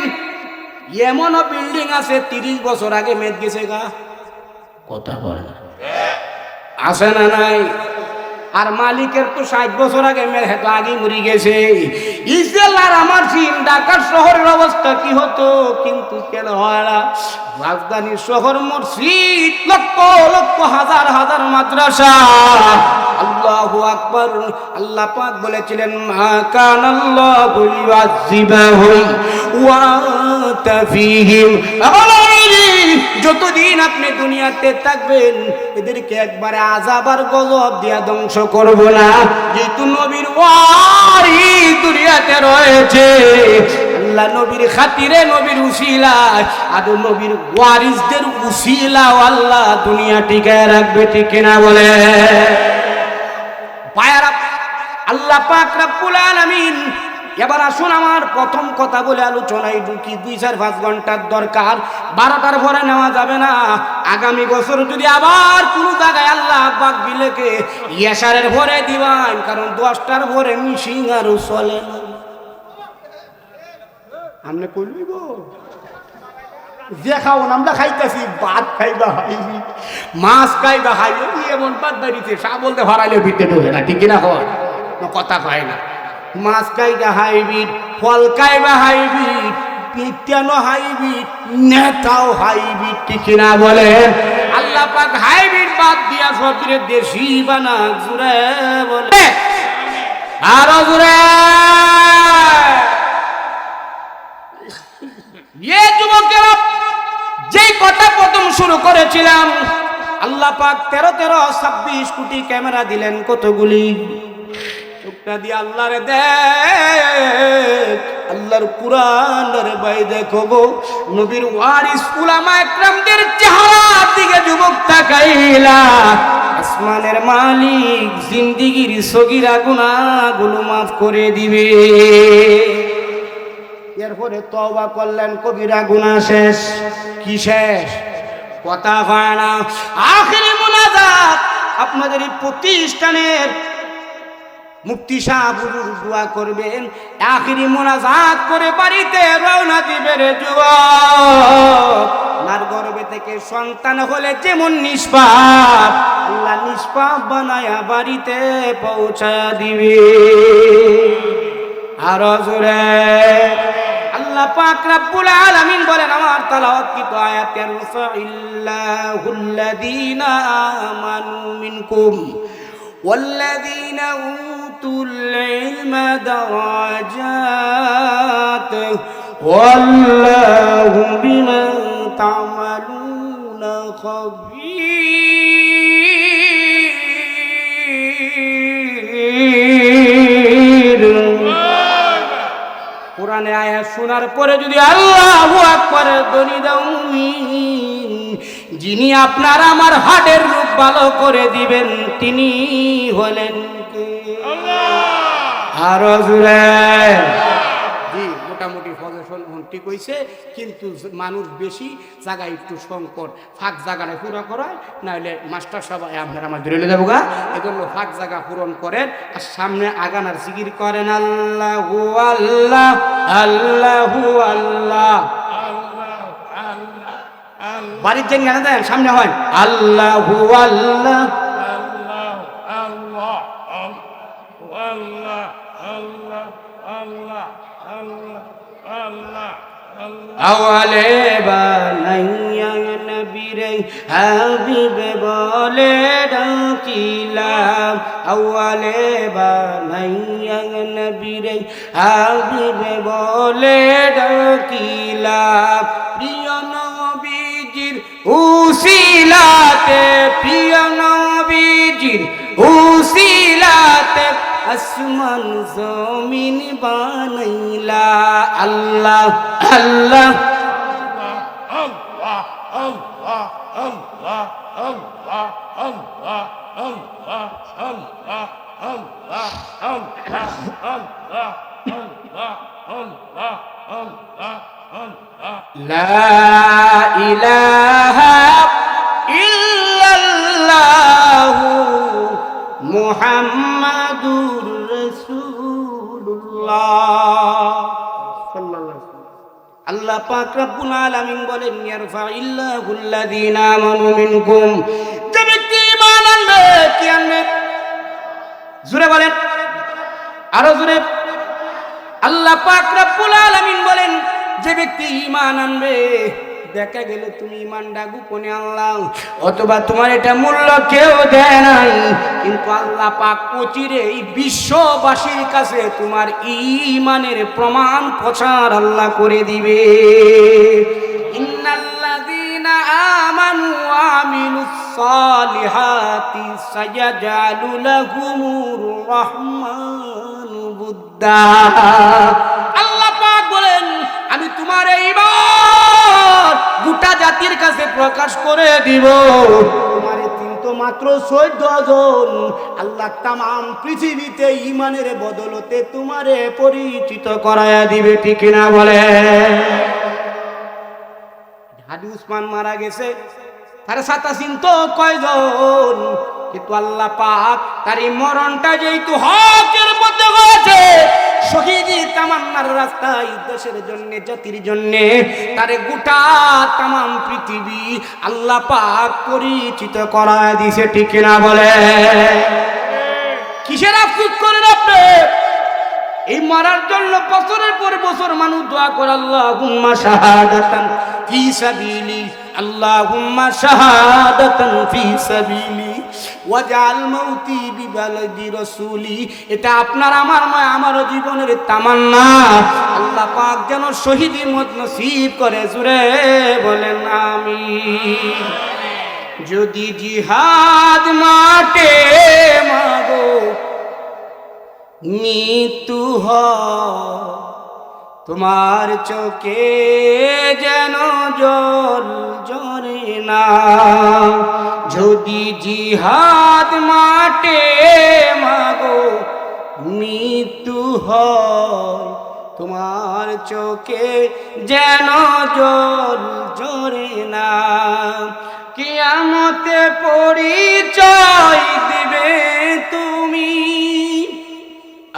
এমনও বিল্ডিং আছে 30 বছর আগে মেদ গেছে গা। কথা বলে আছে না নাই? আর মালিকের তো 60 বছর আগে মেয়ে হেতো আগে মরি গেছে। ইসলার আমার সিন ঢাকার শহরের অবস্থা কি হতো, কিন্তু কেন হয় না? রাজধানীর শহর, মসজিদ, লক্ষ লক্ষ হাজার হাজার মাদ্রাসা। আল্লাহু আকবার। আল্লাহ পাক বলেছিলেন, মা কানাল্লাহু লিউআযিবাহুম ওয়া আনতা ফীহিম। যতদিন আপনি দুনিয়াতে থাকবেন এদেরকে একবারে আযাব আর গজব দিয়া ধ্বংস করব না। যেহেতু নবীর ওয়ারিস দুনিয়াতে রয়েছে, আল্লাহ নবীর খাতিরে, নবীর উসিলায় আর নবীর ওয়ারিসদের উসিলাও আল্লাহ দুনিয়া টিকায় রাখবে, ঠিক কিনা বলে? পায়রা আল্লাহ পাক রব্বুল আলামিন। এবার আসুন আমার প্রথম কথা বলে আলোচনায় ঢুকি। 2-4-5 ঘন্টার দরকার, 12টার পরে নেওয়া যাবে না। আগামী বছর যদি আবার কোনো জায়গায় আল্লাহ পাক বিলেকে ইয়াসারের ভরে দিবেন, কারণ 10টার ভরে মিশিং আর চলে না। আমনে কইলইব যে খাও আমরা খাইতেছি, ভাত খাইবা হাইবি, মাছ খাইবা হাইবি, এমন বাদ বাড়িতে সা বলতে ভাড়াইলে ভিতরে ঢোকে না, ঠিক কিনা? হয় কথা কয় না। মাছ খাইবা হাইব্রিড, ফল খাইবা হাইব্রিড, পিটানো হাইব্রিড, নেতাও হাইব্রিড, ঠিক কিনা বলে? আল্লাহ পাক হাইব্রিড বাদ দিয়া সবরে দেশি বানা, জুড়ে বলে আরো জুড়ে। যুবকেরা, যেই কথা প্রথম শুরু করেছিলাম, আল্লাহ পাক 13-26 কোটি ক্যামেরা দিলেন। কতগুলি? চোখটা দিয়ে আল্লাহরে দেখ, আল্লাহর কুরআন রে ভাই দেখো গো, নবীর ওয়ারিস উলামা একরামদের চেহারার দিকে যুবক তাকাইলা, আসমানের মালিক জিন্দেগীর সগীরা গুনাহগুলো মাফ করে দিবে। এরপরে তওবা করলেন, কবিরা গুনাহ শেষ। কি শেষ? কথা হয় না। আখিরি মুনাজাত আপনাদের এই প্রতিষ্ঠানের মুফতি সাহেব দোয়া করবেন, আখিরি মুনাজাত করে বাড়িতে রওনা দিবে রে যুবক। মার গর্ভে থেকে সন্তান হলে যেমন নিষ্পাপ, আল্লাহ নিষ্পাপ বানায়া বাড়িতে পৌঁছায়া দিবে। আরো জোরে আল্লাহ পাক রব্বুল আলামিন বলেন আমার তেলাওয়াতকৃত আয়াতে, ইল্লাহুল্লাযীনা আমানু মিনকুম ওয়াল্লাযীনা উতুল ইলমা দারাজাত ওয়াল্লাহু বিমা তা'মালুনা খাবীর। কোরআনে আয়াত শোনার পরে যদি আল্লাহু আকবারের ধ্বনি দাও, যিনি আপনার আমার হাড়ের রূপ ভালো করে দিবেন তিনি হলেন কে? আরো জোরে। জি, মোটামুটি ফজর ঠিক হইছে, কিন্তু মানুষ বেশি, জায়গা একটু সংকট। ফাঁক জায়গাটা পুরো করায়, নাহলে মাস্টার সবাই আপনারা আমার ধরে যাবো গা। এজন্য ফাঁক জায়গা পূরণ করেন আর সামনে আগানার জিকির করেন, আল্লাহু আল্লাহ আল্লাহু আল্লাহ বাড়ির যে গানে দেন সামনে হয় আল্লাহু আল্লাহ আল্লাহ আল্লাহ আল্লাহ আল্লাহ আল্লাহ আল্লাহ আওয়ালে বানাইয়া নবীরে হাবিবে বলে ডাকিলাম আওয়ালে বানাইয়া নবীরে হাবিবে বলে ডাকিলাম প্রিয় নবীজির উসিলাতে প্রিয় নবীজির উসিলাতে আসমান জমিন বানাইলা আল্লাহ আল্লাহ আল্লাহ আল্লাহ আল্লাহ আল্লাহ আল্লাহ আল্লাহ আল্লাহ আল্লাহ আল্লাহ আল্লাহ আল্লাহ আল্লাহ আল্লাহ আল্লাহ লা ইলাহা ইল্লাল্লাহু মুহাম্মাদুর রাসূলুল্লাহ সাল্লাল্লাহু আলাইহি ওয়াসাল্লাম। আল্লাহ পাক রব্বুল আলামিন বলেন ইয়ারফাইল্লাহুল্লাযীনা আমানু মিনকুম, যে ব্যক্তি ঈমান আনবে কি আনবে জোরে বলেন আরো জোরে। আল্লাহ পাক রব্বুল আলামিন বলেন যে ব্যক্তি ঈমান আনবে, দেখা গেল তুমি ঈমানটা গোপনে আনলাম অথবা তোমার এটা মূল্য কেউ দেয় নাই, কিন্তু আল্লাহ পাক অচিরে এই বিশ্ববাসীর কাছে তোমার ঈমানের প্রমাণ প্রচার আল্লাহ করে দিবে। ইন্নাল্লাযীনা আমানু ওয়া আমিলুস সালিহাতি সায়াজআলু লাহুমুর রাহমানু বুদ্দা। আল্লাহ পাক বলেন আমি তোমার এই ঈমান গোটা জাতির কাছে প্রকাশ করে দিব। তোমার কিন্তু মাত্র 14 জন আল্লাহ তামাম পৃথিবীতে ঈমানের বদলতে তোমারে পরিচিত করায়া দিবে, ঠিক না বলে? হাজি উসমান মারা গেছে, তার সাথে চিন্ত কয়জন, কিন্তু আল্লাহ পাক তার এই মরণটা যেহেতু হকের মধ্যে হয়েছে, শহীদি তামান্নার রাস্তায় দেশের জন্য জাতির জন্য তারে গোটা তামাম পৃথিবী আল্লাহ পাক পরিচিত করা দিয়েছে, ঠিক না বলে? কিসের আফসোস করেন আপনি? এই মরার জন্য বছরের পর বছর মানুষ দোয়া করে আল্লাহুম্মা শাহাদাতান ফি সাবিলি, আল্লাহুম্মা শাহাদাতান ফি সাবিলি ওয়াজআল মাউতি বিবালদি রাসূলি। এটা আপনার আমার নয়, আমারও জীবনের তামান্না আল্লাহ পাক যেন শহীদি মত নসিব করে, জোরে বলেন আমিন। যদি জিহাদ মাঠে মাগো মৃত্যু হয়, তোমার চোখে যেন জল ঝরে না। যদি জিহাদ মাঠে মাগো মৃত্যু হয়, তোমার চোখে যেন জল ঝরে না। কিয়ামতে পরিচয় দিবে তুমি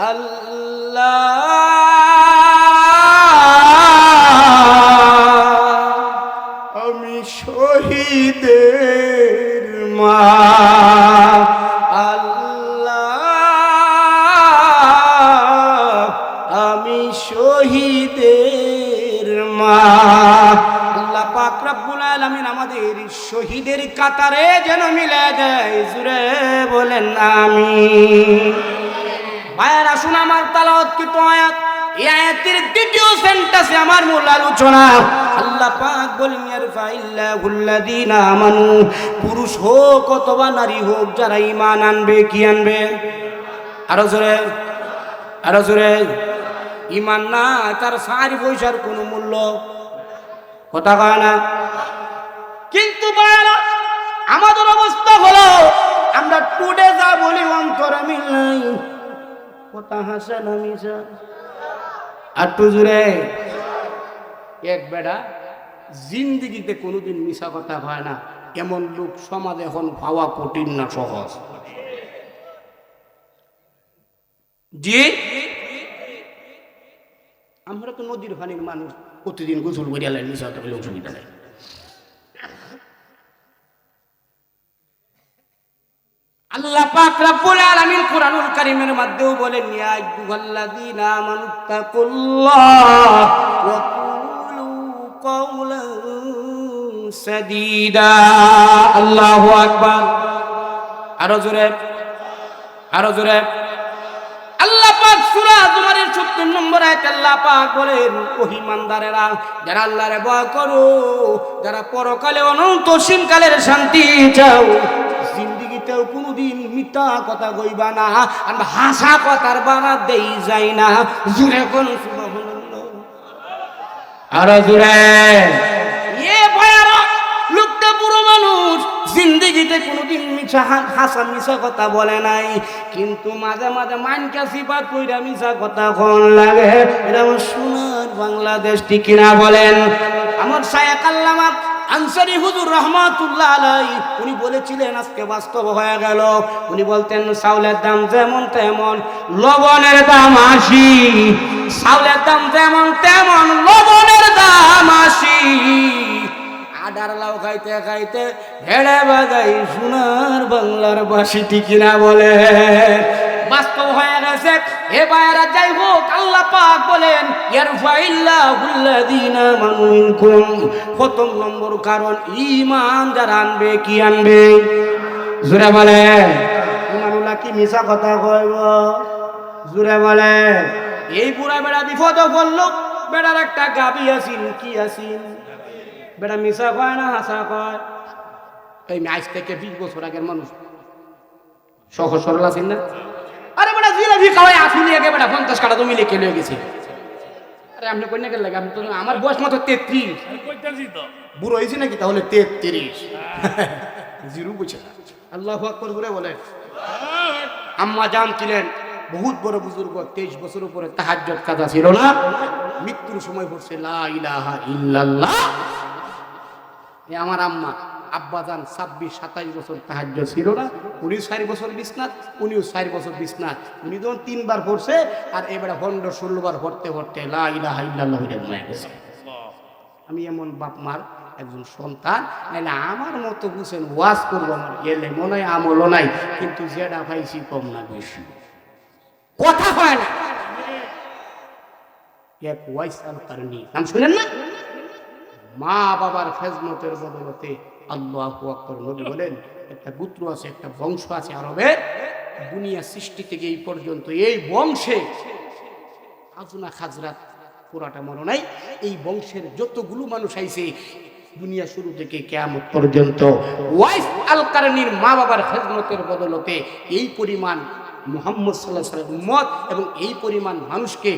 আল্লাহ, আমি শহীদের মা। আল্লাহ, আমি শহীদের মা। আল্লাহ পাক রব্বুল আলামিন আমাদের শহীদের কাতারে যেন মিলে দেয়, জুড়ে বলেন আমিন। ভাইয়েরা আসুন আমার তালাওয়াতকৃত আয়াত, এই আয়াতের দ্বিতীয় সেন্টেন্সে আমার মূল আলোচনা। আল্লাহ পাক বলেন ইয়ারফাইল্লাহুল্লাযীনা আমানু, পুরুষ হোক অথবা নারী হোক যারা ঈমান আনবে, কি আনবে? আরো জোরে আরো জোরে। ঈমান না তার সারি পয়সার কোনো মূল্য, কথা কয় না। কিন্তু ভাইয়েরা আমাদের অবস্থা হলো আমরা টুডে যা বলি অন্তরে মিল নাই, কথা হাসা না মিশা। আর টু জুড়ে এক বেড়া জিন্দিগিতে কোনোদিন মিশা কথা হয় না, এমন লোক সমাজে এখন পাওয়া কঠিন না সহজ। জি, আমরা তো নদীর পানির মানুষ, প্রতিদিন গোসল করিয়া লাগে, মিশা তো অসুবিধা নেই। রব্বুল আলামিন কুরআনুল কারীমের মধ্যেও বলেন ইয়া আইয়ুহাল্লাযীনা আমানুত্তাকুল্লাহ ওয়া কুলু কাওলান সাদীদা। আল্লাহু আকবার। আরো জোরে, আরো জোরে। আল্লাহ পাক সূরা জুমারের ৭০ নম্বর আয়াতে আল্লাহ পাক বলেন, ও ঈমানদারেরা, যারা আল্লাহরে ভয় করো, যারা পরকালে অনন্ত সীমকালের শান্তি চাও, জিন্দেগিতেও কোনোদিন মিথ্যা কথা কইবা না, আর হাসা কথার বানা দেই যায় না। জোরে কোন সুবহানাল্লাহ। আরো জোরে। এ ভয়ারা লোকটা পুরো মানুষ, জিন্দেগিতে কোনোদিন মিছা হাসা মিছা কথা বলে নাই, কিন্তু মাঝে মাঝে মানকা সিফাত কইরা মিছা কথা কোন লাগে। এটা আমার সোনার বাংলাদেশ, ঠিক কিনা বলেন? আমার শায়েখ আল্লামা আনসারী হুজুর রহমাতুল্লাহ আলাইহি উনি বলেছিলেন, আজকে বাস্তব হয়ে গেল। উনি বলতেন চাউলের দাম যেমন তেমন লবণের দাম ৮০, চাউলের দাম যেমন তেমন লবণের দাম ৮০। আডার লাউ খাইতে খাইতে ভেড়ে বাজাই সোনার বাংলার বাসি, ঠিক কিনা বলে? বাস্তব হয়ে গেছে। এ ভাইরা, যাই হোক, আল্লাহ পাক বলেন ইয়ারফাইল্লাহুল্লাযীনা আমানু মিনকুম। প্রথম নম্বর কারণ ঈমান যারা আনবে, কি আনবে? জোরে বলে। ঈমানুল্লাহ কি মিছা কথা কইব? জোরে বলে। এই বুড়া বেড়া বিপদ পড়ল, বেড়ার একটা গাবি আছিন, কি আছিন? বেটা মিশা কয় না হাসা কয়? এই আজ থেকে 20 বছর আগের মানুষ, সহজ সরল আছেন না? আরে বেটা জিলাপি খাওয়াই আসুনি আগে, বেটা 50 কাটা জমি লিখে লয়ে গেছে। আরে আপনি কই না কেন লাগে? আমি তো, আমার বয়স মাত্র 33। বুড়ো হয়েছি নাকি? তাহলে 33 জিরো বুঝে। আল্লাহু আকবার করে বলে। আম্মা জান ছিলেন বহুত বড় বুজুর্গ, 23 বছর উপরে তাহাজ্জুদ কাজা ছিল না, মৃত্যুর সময় পড়ছে লা ইলাহা ইল্লাল্লাহ। আমার আম্মা আব্বাজান 26-27 বছর তাহাজ্জুদ ছিল না, উনি 4 বছর বিছনাত, উনিও 4 বছর বিছনাত। উনি যখন 3 বার পড়ছে, আর এবারে 15-16 বার পড়তে পড়তে লা ইলাহা ইল্লাল্লাহ হয়ে গেছে। আমি এমন বাপ মার একজন সন্তান, নাইলে আমার মতো বুঝেন ওয়াজ করবো, আমার গেলে মনে হয় আমলও নাই, কিন্তু যেটা পাইছি কম না বেশি, কথা হয় না। এক ওয়াইস আল কারনি নাম শুনেন না? মা বাবার খেজমতের বদলতে আল্লাহু আকবার। নবী বলেন, একটা গোত্র আছে, একটা বংশ আছে আরবে, দুনিয়া সৃষ্টি থেকে এই পর্যন্ত এই বংশে আজনা খাজরাত পুরাটা মনে নাই, এই বংশের যতগুলো মানুষ আইছে দুনিয়া শুরু থেকে কিয়ামত পর্যন্ত, ওয়াইস আল কারনির মা বাবার খেজমতের বদলতে এই পরিমাণ মুহাম্মদ সাল্লাল্লাহু আলাইহি ওয়াসাল্লাম উম্মত এবং এই পরিমাণ মানুষকে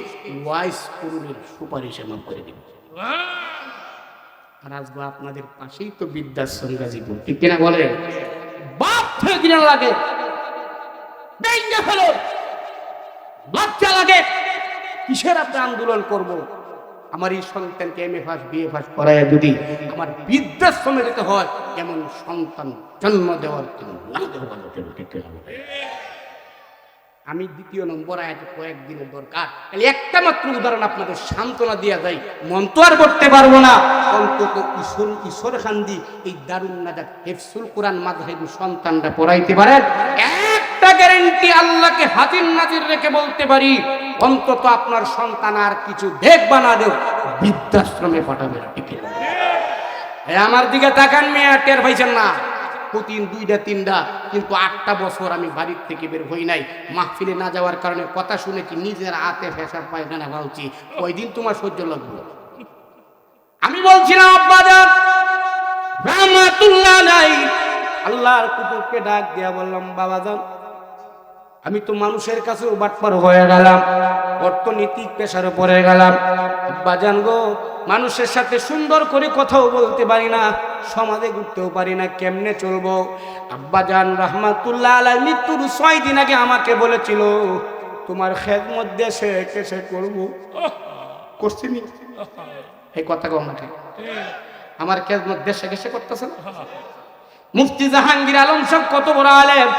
ওয়াইস করুণের সুপারিশে মাফ করে দিবেন। আর আসবো আপনাদের পাশেই তো বৃদ্ধাশ্রম গাজীপুর, ঠিক কিনা বলেন? বাপ থেকে কিনা লাগে ভেঙে ফেলো, বাচ্চা লাগে, কিসের আপনি আন্দোলন করব? আমার এই সন্তানকে এমএ পাস বিএ পাস করায় যদি আমার বৃদ্ধাশ্রমে যেতে হয়, এমন সন্তান জন্ম দেওয়ার জন্য না দেওয়া, ঠিক কিনা? আমি 2 নম্বর আয়াতে কয়েকদিনের দরকার, তাহলে একটা মাত্র উদাহরণ আপনাদের সান্ত্বনা দিয়া যায়, মন তো আর করতে পারবো না, অন্তত ঈশ্বর খান্দি এই দারুন নাজাত হিফজুল কোরআন মাযহাবি সন্তানরা পড়াইতে পারেন। একটা গ্যারান্টি আল্লাহকে হাজির নাজির রেখে বলতে পারি, অন্তত আপনার সন্তান আর কিছু দেখবা না দেও, বৃদ্ধাশ্রমে পাঠাবে, ঠিক না? আমার দিকে তাকান মেয়ে, টের পাইছেন না? প্রতিদিন 2টা-3টা, কিন্তু 8টা বছর আমি বাড়ির থেকে বের হই নাই। মাহফিলে না যাওয়ার কারণে কথা শুনেছি, নিজের হাতে ফেসার পায়খানা বলছি, কয়দিন তোমার সহ্য লাগবে? আমি বলছিলাম আব্বাজান রাহমাতুল্লাহ আলাইহি, আল্লাহর কুতুবকে ডাক দিয়া বললাম, বাবাজান আমি তো মানুষের কাছেও বাটপার হয়ে গেলাম, অর্থনৈতিক পেশারে পড়ে গেলাম। আব্বাজান গো, মানুষের সাথে সুন্দর করে কথাও বলতে পারি না, সমাজে ঘুরতেও পারি না, কেমনে চলবো? আব্বাজান রাহমাতুল্লাহ আলাইহি মৃত্যুর 6 দিন আগে আমাকে বলেছিল, তোমার খেদমত দেশে কেসে করবো, করছিনি? এই কথা কম না, ঠিক? আমার খেদমত দেশে কেসে করতেছে না? মুফতি জাহাঙ্গীর আলম সাহেব কত বড় আলেম,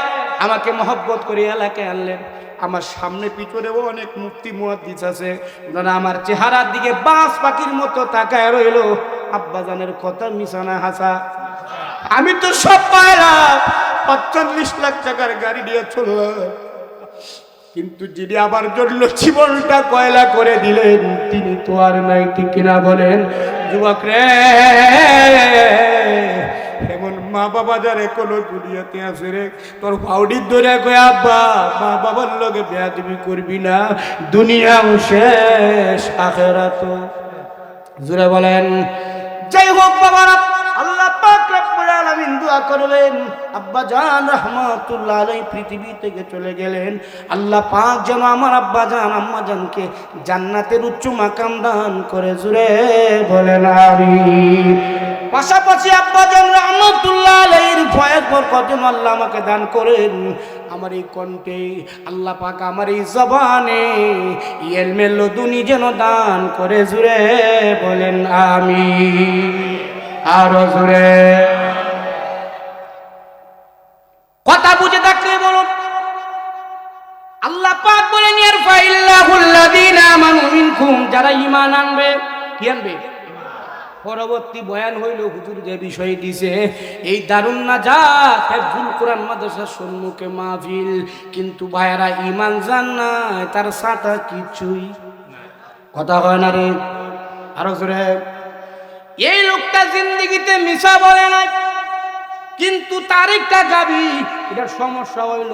আমাকে মহব্বত করে এলাকায় আনলেন। আমার সামনে পিছনেও অনেক মুফতি মুহাদ্দিস আছে, ওনারা আমার চেহারার দিকে বাস পাখির মতো তাকায় রইল। আব্বাজানের কথা মিশানা হাসা, আমি তো সব পাইলাম, 45 লাখ টাকার গাড়ি নিয়ে চলল, কিন্তু যিনি আমার জন্য জীবনটা কয়লা করে দিলেন তিনি তো আর নাই, ঠিক কিনা বলেন যুবক রে? এমন মা বাবা যারে কোনো দুনিয়াতে আছে রে, তোর ফাউডির ধরে কই আব্বা মা বাবার লগে বেয়াদবি করবি না, দুনিয়াও শেষ আখিরাতও। জোরে বলেন। যাই হোক বাবারা, আল্লাহ পাক রব্বুল আলামিন দোয়া করলেন, আব্বা জান রাহমাতুল্লাহ আলাইহি পৃথিবী থেকে চলে গেলেন। আল্লাহ পাক যেন আমার আব্বা জান আম্মা জানকে জান্নাতের উচ্চ মাকাম দান করে। জোরে বলেন আমিন। পাশাপাশি আব্বা জান রাহমাতুল্লাহ আলাইহির ফয়েজ বরকত যেন আল্লাহ আমাকে দান করেন। আমার এই কণ্ঠে আল্লাহ পাক আমার এই জবানে ইলমে লদুনি যেন দান করে। জোরে বলেন আমিন। আরো জোরে কথা বুঝে থাকলে বলুন। আল্লাহ পাক বলেন ইয়ারফাইল্লাহুল্লাযীনা আমানু মিনকুম, যারা ঈমান আনবে। কি আনবে? পরবর্তী বয়ান হইল হুজুর যে বিষয় দিছে, এই দারুন নাজাত হিফজুল কোরআন মাদ্রাসার সম্মুখে মাহফিল, কিন্তু ভাইয়ারা ঈমান জান না, তার সাথে কিছুই কথা হয় না রে। আরো জোরে। এই লোকটা জিন্দেগিতে মিছা বলে নাই, কিন্তু তার একটা গাবি, এটার সমস্যা হইল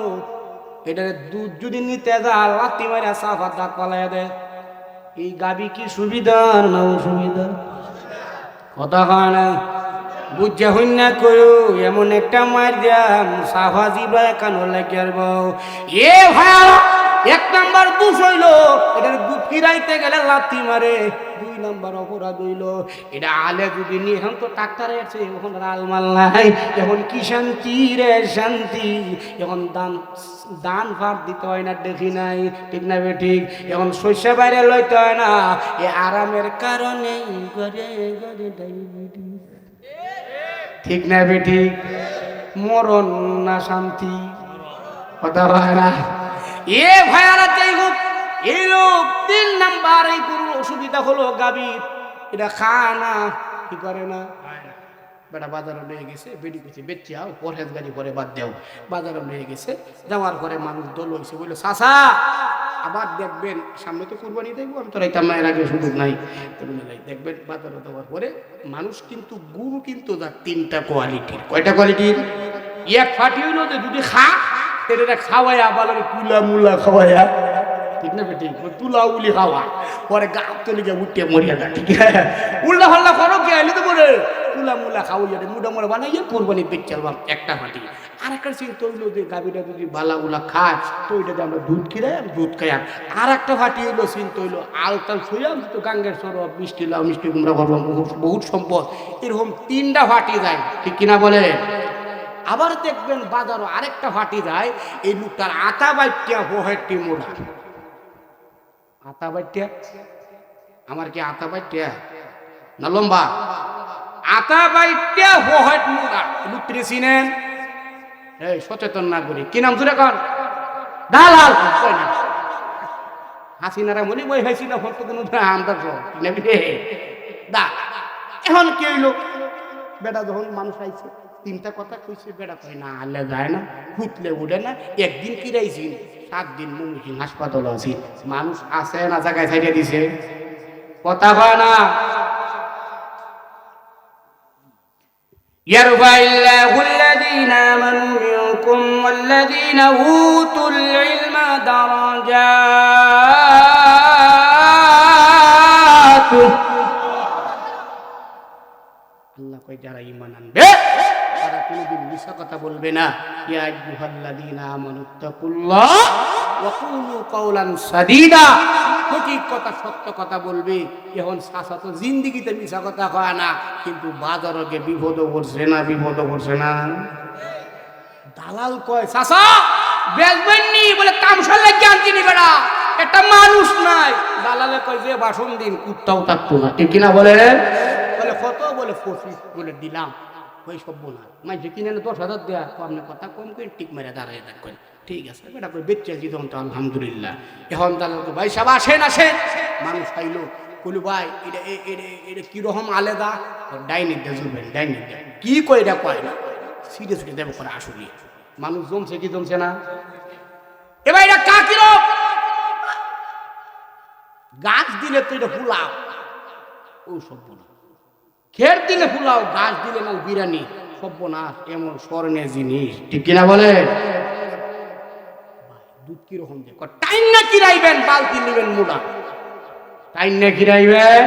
এটার দুধ যদি নিতে যা লাথি মারা সাফা দাঁত পালাইয়া দেয়। এই গাবি কি সুবিধা না অসুবিধা? কথা হয় না। বুঝা হইন না করো, এমন একটা মার দিয়াম সাফা জিবা কানো লাগে আর বউ। এ ভাইয়া, এক নাম্বার দোষ হইল এটার দুধ ফিরাইতে গেলে লাথি মারে। 2 নাম্বার অপরাধ হইল এটা আলে যদি নিয়ে, এখন তো ডাক্তার আছে, এখন আলমাল নাই, এখন কি শান্তি রে শান্তি। এখন দান ভাত দিতে হয় না, দেখি নাই, ঠিক না বে ঠিক? এখন শস্য বাইরে লইতে হয় না, এ আরামের কারণে ঘরে ঘরে ডায়াবেটিস, ঠিক না বে ঠিক? মরণ না শান্তি, কথা হয় না। এ ভাইয়ারা, যাই হোক, এই লোক 3 নাম্বার এই গরুর অসুবিধা হলো গাভীর, এটা খায় না, কি করে না, বেটা বাজারে নিয়ে গেছে, বেডি কিছু বেচে আও, পরহেজ গাড়ি করে বাদ দেও। বাজারে নিয়ে গেছে, যাওয়ার পরে মানুষ দল হয়েছে, বললো চাচা আবার দেখবেন, সামনে তো কুরবানি দেখবো, আমি তো রাইতাম না, এর আগে সুযোগ নাই, দেখবেন বাজারে দেওয়ার পরে মানুষ কিন্তু গরু কিন্তু তার 3টা কোয়ালিটির। কয়টা কোয়ালিটির? এক ফাটি হইলো যে যদি খা এটা খাওয়াই আবার তুলা মুলা খাওয়াইয়া, ঠিক না বেটি? তুলা উলি খাওয়া পরে গা তলে গিয়ে উঠে মরিয়া যা, ঠিক আছে? উল্লা হল্লা করো কে আইলে তো বলে তুলা মুলা খাওয়াইয়া মুডা মোড়া বানাইয়া কোরবানি বেচালবাম একটা ফাটি। আর একটা চিন্তা হইলো যে গাভীটা যদি বালা উলা খায় তো ওইটাতে আমরা দুধ কিনে দুধ খাই। আর একটা ফাটি হইলো চিন্তা হইলো আলতাল শুয়াম তো গাঙ্গের সরব মিষ্টি লাউ মিষ্টি কুমড়া করবাম, বহুত সম্পদ। এরকম 3টা ফাটি যায়, ঠিক কিনা বলে? আবার দেখবেন বাজারও আরেকটা ফাটি যায়, এই লোকটার আতা বাইটিয়া হোহেরটি মোড়া। আতা বাইটিয়া, আমার কি আতা বাইটিয়া না লম্বা? আতা বাইটিয়া হোহেট মোড়া। লোকটি চিনেন? এই সচেতন না করি, কি নাম জুড়ে কন? দালাল। হাসিনারা মনে বই হয়েছি না, হতো কোনো আমরা দা। এখন কি হইলো, বেটা যখন মানুষ আইছে 3টা কথা কইছে, বেড়া কয় না আলে যায় না, হুতলে উঠে না। একদিন কিরাইছি 7 দিন মুমুকি হাসপাতাল আছি, মানুষ আছে না জায়গায় ছাইড়ে দিছে, কথা কয় না। ইয়ারফাইল্লাহুল্লাযীনা আমানু মিনকুম ওয়াল্লাযীনা উতুল ইলমা দারাজাত। আল্লাহ কয় যারা ঈমান আনবে তারা কোনোদিন মিছা কথা বলবে না। ইয়া আইয়ুহাল্লাযীনা আমানুত্তাকুল্লাহ ওয়া কুলু কাওলান সাদীদা, সঠিক কথা সত্য কথা বলবে। এখন চাচা তো জিন্দেগিতে মিছা কথা কয় না, কিন্তু বাজারকে বিপদ করছে না, বিপদ করছে না। দালাল কয় চাচা বেচবেন নি, বলে তামসার লাগে আনছি নি বেড়া, একটা মানুষ নাই। দালালে কয় যে বাসন দিন কুত্তাও থাকতো না, ঠিক কিনা বলে? বলে কত? বলে 25 বলে দিলাম। ওই সব বলা মাঝে কিনে 10,000 দেয়া, আপনার কথা কম করে টিক মেরে দাঁড়ায় থাকবেন, ঠিক আছে বেটা করে বেচে আছি তখন তো আলহামদুলিল্লাহ। এখন দালাল ভাই সব আসেন আসেন, মানুষ আইলো, কইলো ভাই এটা এটা কিরকম আলাদা? ডাইনিং দিয়ে জুলবেন, ডাইনিং দিয়ে কি কয় এটা কয় না, সিরিয়াস করে দেবো করে আসুন। মানুষ জমছে কি জমছে না? এবার এটা কাকি রোগ। গাছ দিলে তো এটা ফুলাও, ও সর্বনাশ। খের দিলে ফুলাও, গাছ দিলে না বিরানি, সর্বনাশ। এমন স্মরণীয় জিনিস, ঠিক কিনা বলে? দুধ কিরকম যে টাইম না কিরাইবেন, বালতি নেবেন মোড়া, টাইম না কিরাইবেন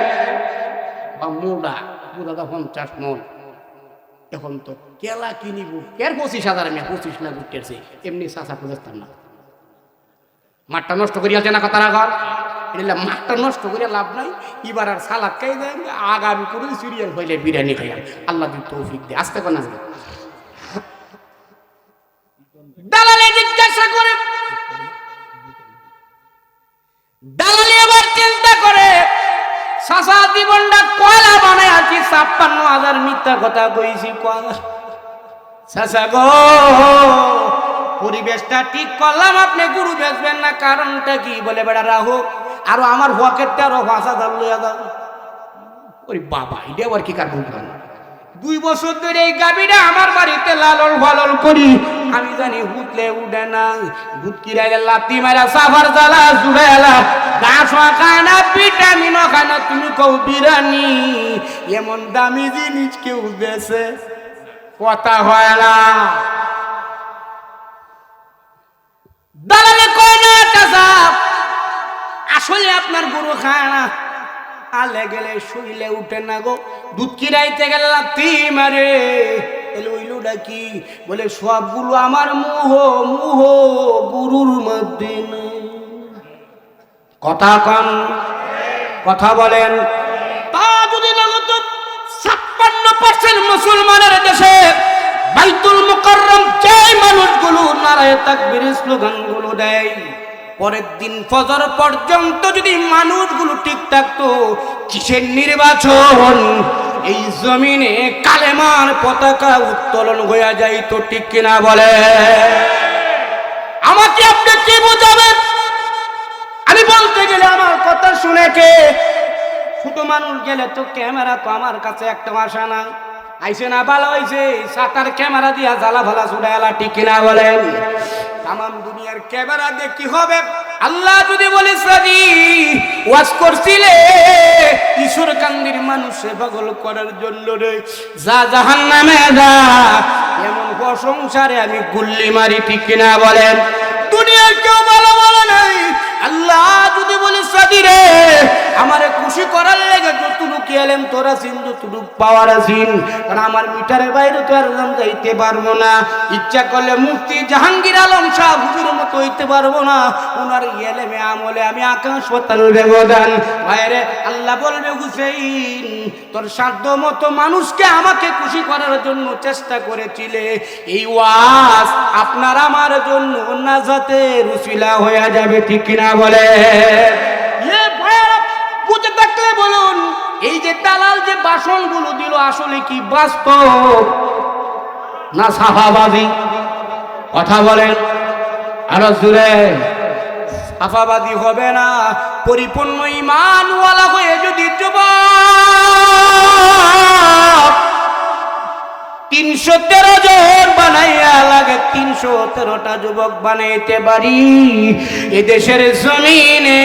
বা মোড়া, মোড়াটা 50 মন। এখন তো কেলা কিনিব কের 25,000, আমি 25 লাখ উঠতেছে, এমনি চাষা খুঁজতাম না। মাঠটা নষ্ট করিয়াছে না কথা রাখা, এটা মাঠটা নষ্ট করিয়া লাভ নাই। এবার আর সালাদ খাই দেন, আগামী করে সিরিয়াল হইলে বিরিয়ানি খাই। আল্লাহ দিন তৌফিক দে। আসতে কোন দালালে জিজ্ঞাসা করে, দালালি আবার চিন্তা করে, সাসা জীবনটা কয়লা বানায় আছি, 56,000 মিথ্যা কথা কইছি। সাসা গো, পরিবেশটা ঠিক করলাম, আপনি গরু বেচবেন না, কারণটা কি? বলে বেড়া রাহো, আরো আমার পকেটটা আরো 5,000 লইয়া দাও। ওরে বাবা, এটা আবার কি কারণ? 2 বছর ধরে এই গাবিটা আমার বাড়িতে লালন পালন করি, আমি জানি হুতলে উঠে না। ভূত কিরাইলে লাতি মারা সাফার জ্বালা জুড়াইলা, ঘাসও খায় না, ভিটামিনও খায় না, তুমি কও বিরানি। এমন দামি জিনিস কেউ বেছে কথা হয় না। দালালে কয় না চাচা, আসলে আপনার গরু খায় না, আলে গেলে শুইলে উঠে না গো, দুধ কিরাইতে গেলে লাথি মারে। এলো ওইলুটা কি? বলে সবগুলো আমার মোহ, মোহ গুরুর মধ্যে নেই। কথা কন, কথা বলেন। তা যদি না হতো, 56% মুসলমানের দেশে বাইতুল মুকাররম যে মানুষগুলো নারায়ে তাকবীর স্লোগানগুলো দেয়, পরের দিন ফজর পর্যন্ত যদি মানুষগুলো ঠিক থাকতো, কিসের নির্বাচন? এই জমিনে কালেমার পতাকা উত্তোলন হয়ে যাইতো, ঠিক কিনা বলে? আমাকে আপনি কি বোঝাবেন? আমি বলতে গেলে আমার কথা শুনে কে? ছোট মানুষ গেলে তো ক্যামেরা তো আমার কাছে একটা আসা না, আইসে না, ভালো হয়েছে, সাতার ক্যামেরা দিয়া জ্বালা ভালা ছুড়াইলা, ঠিক কিনা বলেন? তাম দুনিয়ার ক্যামেরা দিয়ে কি হবে? আল্লাহ যদি বলে সাদি ওয়াজ করছিলে কিশোর কান্দির মানুষে পাগল করার জন্য রে, যা জাহান্নামে যা, এমন প্রশংসারে আমি গুল্লি মারি, ঠিক কিনা বলেন? দুনিয়ার কেউ ভালো বলে নাই। আল্লাহ যদি বলে সাদি রে, আমারে খুশি করার লেগে যতটুকু এলেম তোরা চিন, যতটুকু পাওয়ার আছিন, কারণ আমার মিটারের বাইরে তো আর যাইতে পারবো না। ইচ্ছা করলে মুফতি জাহাঙ্গীর আলম শাহ হুজুরের মতো হইতে পারবো না, ওনার এলেমে আমলে আমি আকাশ পাতাল ব্যবধান। বাইরে আল্লাহ বলবে, হুসেইন তোর সাধ্য মতো মানুষকে আমাকে খুশি করার জন্য চেষ্টা করেছিলে, এই ওয়াজ আপনার আমার জন্য নাজাতের উসিলা হয়ে যাবে, ঠিক কিনা বলে? বুঝে থাকলে বলুন, এই যে দালাল যে বাসনগুলো দিল, আসলে কি বাস্তব না সাফাবাদী? কথা বলেন আরো জোরে। সাফাবাদী হবে না, পরিপূর্ণ ঈমানওয়ালা হয়ে যদি যুবক 313 জন বানাইয়া লাগে, 313টা যুবক বানাইতে পারি, এদেশের জমিনে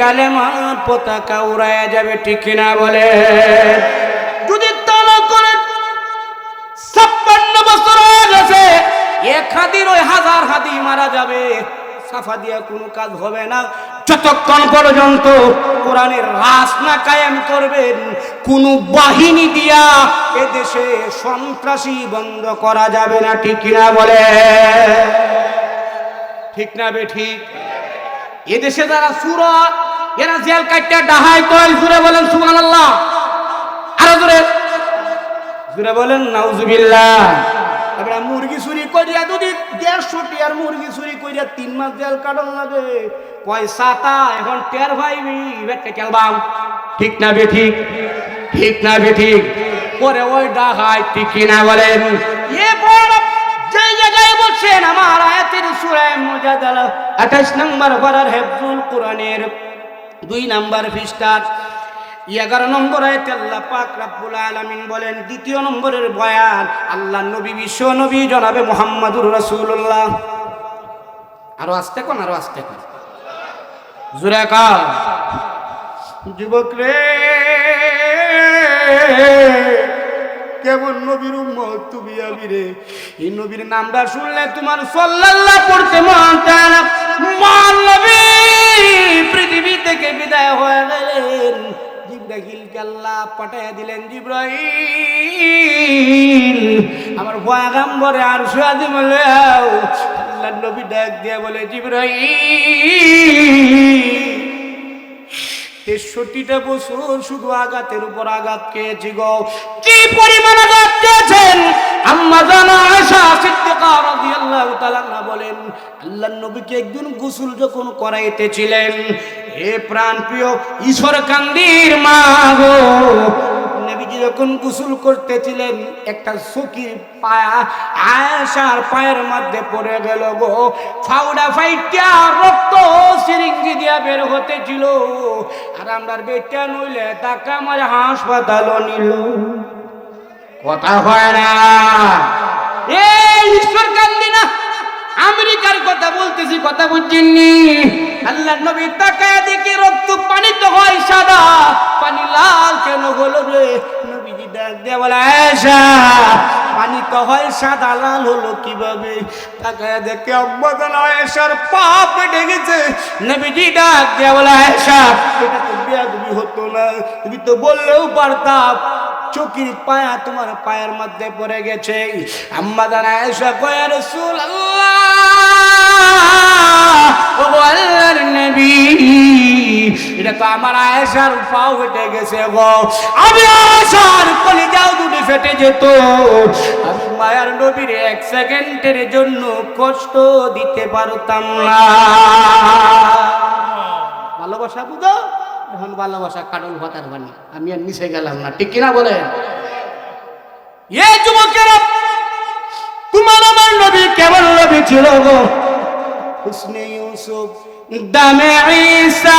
কালেমার পতাকা উড়াইয়া যাবে, ঠিক কিনা বলে? যদি তালা করে 56 বছর হয়ে গেছে, এক হাদির ওই 1000 হাদি মারা যাবে, সাফা দিয়া কোনো কাজ হবে না, যতক্ষণ পর্যন্ত কোরআনের রাস না কায়েম করবেন। কোন বাহিনী দিয়া এদেশে সন্ত্রাসী বন্ধ করা যাবে না, ঠিক কিনা বলে? ঠিক না বে ঠিক? এদেশে যারা সুরত, এরা জেল কাটটা ডাহাই তৈল, জুড়ে বলেন সুবহানাল্লাহ, আরো জোরে জুড়ে বলেন নাউজুবিল্লাহ। আমরা মুরগি চুরি করিয়া যদি 150 আর মুরগি চুরি করিয়া 3 মাস জেল কাটন লাগে, পয়সাটা এখন টের ভাইবি বেটে খেলবাম, ঠিক না বে ঠিক? ঠিক না বে ঠিক? পরে ওই ডাকাই, ঠিক কিনা বলেন? এ বড় যে জায়গায় বলছেন আমার আয়াতের সূরা মুজাদালা 28 নম্বর পারার হিফজুল কোরআনের 2 নম্বর পৃষ্ঠা, 11 নম্বর আয়াতে আল্লাহ পাক রব্বুল আলামিন বলেন, দ্বিতীয় নম্বরের বয়ান আল্লাহ নবী বিশ্ব নবী জনাবে মুহাম্মদুর রাসূলুল্লাহ। আরো আস্তে কোন, আরো আস্তে কোন, জোরে কার। যুবক রে, কেমন নবীর উম্মত তুমি আমি রে, এই নবীর নামটা শুনলে তোমার সাল্লাল্লাহ পড়তে মন চায় না। মান নবী পৃথিবী থেকে বিদায় হয়ে গেলেন, জিবরাইলকে আল্লাহ পাঠিয়ে দিলেন, জিবরাইল আমার পয়গম্বরে আরশ আযম লও। আল্লাহর নবী ডাক দিয়ে বলে, জিবরাইল 63টা বছর শুধু আঘাতের উপর আঘাত খেয়েছি গো। কি পরিমাণ আঘাত খেয়েছেন! আম্মা জানা আয়েশা সিদ্দিকা রাদিয়াল্লাহু তাআলা বলেন, আল্লাহর নবীকে একদিন গোসল যখন করাইতেছিলেন, হে প্রাণ প্রিয় ঈশ্বর কান্দির মা গো, নবীজি যখন গোসল করতেছিলেন একটা সকির পায়া আয়েশার পায়ের মধ্যে পড়ে গেল গো। ফাউডা ফাইটা রক্ত সিরিঞ্জি দিয়া বের হতেছিল, আর আমরার বেটা নইলে তাকে আমার হাসপাতাল নিল। কথা হয় না, এই ঈশ্বর কান্দি না, আমেরিকার কথা বলতেছি, কথা বুঝছেননি? আল্লাহর নবী তাকায় দেখি রক্ত পানি তো হয় সাদা, পানি লাল কেন হলো রে? নবীজি ডাক দিয়ে বলে, আয়েশা পানি তো হয় সাদা, লাল হলো কিভাবে? তাকায় দেখে আম্মা জান আয়েশার পা ফেটে গেছে। নবীজি ডাক দিয়ে বলে, আয়েশা এটা তো বেয়াদবি হতো না, তুমি তো বললেও পারতাম, চোখের পায়া তোমার পায়ের মধ্যে পড়ে গেছে। আম্মা জান আয়েশা কয়, ইয়া রাসূলুল্লাহ, ও আল্লাহর নবী, এটা তো আমার আয়েশার পাও ফেটে গেছে গো, আমি আয়েশার কলিজাও দুটি ফেটে যেত, আমি মায়ার নবীর 1 সেকেন্ডের জন্য কষ্ট দিতে পারতাম না। ভালোবাসা বুঝো, এখন ভালোবাসা কাটল ভাতার বানি, আমি আর মিশে গেলাম না, ঠিক কিনা বলেন? এ যুবকেরা, তোমার আমার নবী কেমন নবী ছিল গো? হুসনে ইউসুফ দামে ঈসা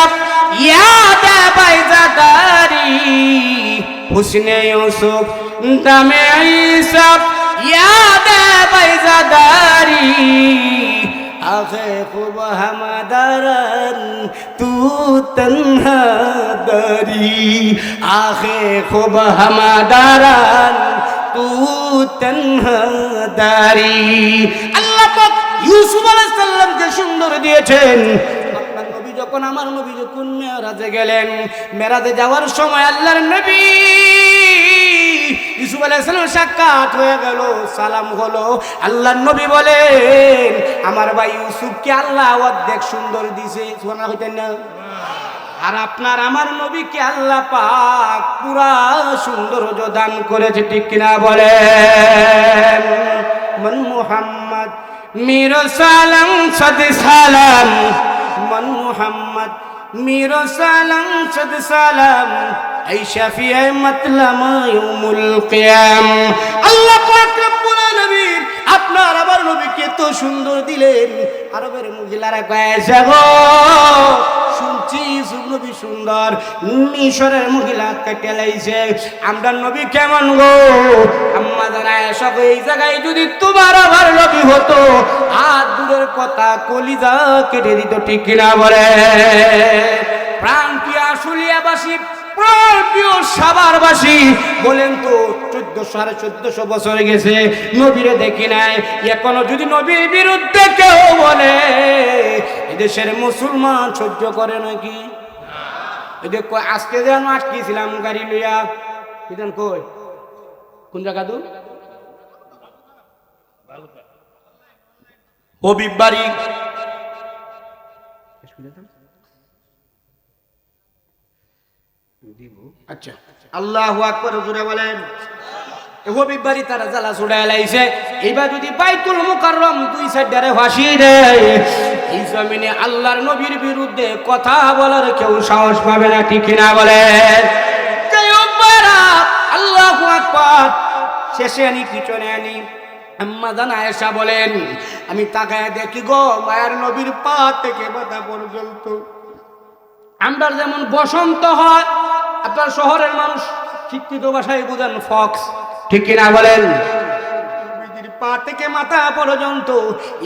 ইয়াদা বাইজাদারি, হুসনে ইউসুফ দামে ঈসা ইয়াদা বাইজাদারি, आखे खूब हमदरन तू तन्हा दरी, आखे खूब हमदरन तू तन्हा दरी। আল্লাহ পাক ইউসুফ আলাইহিস সালামকে সুন্দর দিয়েছেন। আপনার নবী যখন, আমার নবী যখন মেরাজে গেলেন, মেরাজে যাওয়ার সময় আল্লাহর নবী ইউসুফ আলাইহিস সালাম সাক্ষাৎ হয়ে গেল, সালাম হলো। আল্লাহর নবী বলেন, আমার ভাই ইউসুফকে আল্লাহ অর্ধেক সুন্দর দিয়েছে, শোনা হইতেন না? আর আপনার আমার নবীকে আল্লাহ পাক পুরা সৌন্দর্য দান করেছে, ঠিক কিনা বলেন? মান মুহাম্মদ মির সালাম সদ সালাম, মান মুহাম্মদ মির সালাম সদ সালাম, এই শাফিয়ে মাতলাম ইয়াউমুল কিয়াম। আল্লাহ পাক রব্বুল আলামিন আপনার আমার নবীকে তো সুন্দর দিলেন। আরবের মহিলারা কয়, গো শুনছি ইউসুফ নবী সুন্দর, মিশরের মহিলা কেটে লাইছে, আমরা নবী কেমন গো? আম্মা জানায় সব, এই জায়গায় যদি তোমার আমার নবী হতো, আর দূরের কথা কলিজা কেটে দিত, ঠিক কিনা বলে? প্রাণ প্রিয় আশুলিয়াবাসী, প্রিয় সাভারবাসী, বলেন তো 1400 বছর গেছে, নবীরে দেখি নাই। এখনো যদি নবীর বিরুদ্ধে কেউ বলে, এদেশের মুসলমান সহ্য করে নাকি? দেখো আজকে যেন আটকেছিলাম গাড়ি লইয়া, কই কোন জায়গা দূর হবিব বাড়ি, আচ্ছা আল্লাহু আকবার জোরে বলেন। হবিব বাড়ি তারা জ্বালা ছুড়ায় লাইছে। এইবার যদি বাইতুল মুকাররম 2 সাইডে ফাঁসি দেয়, এই জমিনে আল্লাহর নবীর বিরুদ্ধে কথা বলার কেউ সাহস পাবে না, ঠিক কিনা বলেন? আল্লাহু আকবার। শেষে আনি, পিছনে আনি, আম্মা জান আয়েশা বলেন, আমি তাকায় দেখি গো, মায়ের নবীর পা থেকে মাথা পর্যন্ত, আমরা যেমন বসন্ত হয় আপনার শহরের মানুষ শিক্ষিত ভাষায় বুঝান ফক্স, ঠিক কিনা বলেন? নবীজির পা থেকে মাথা পর্যন্ত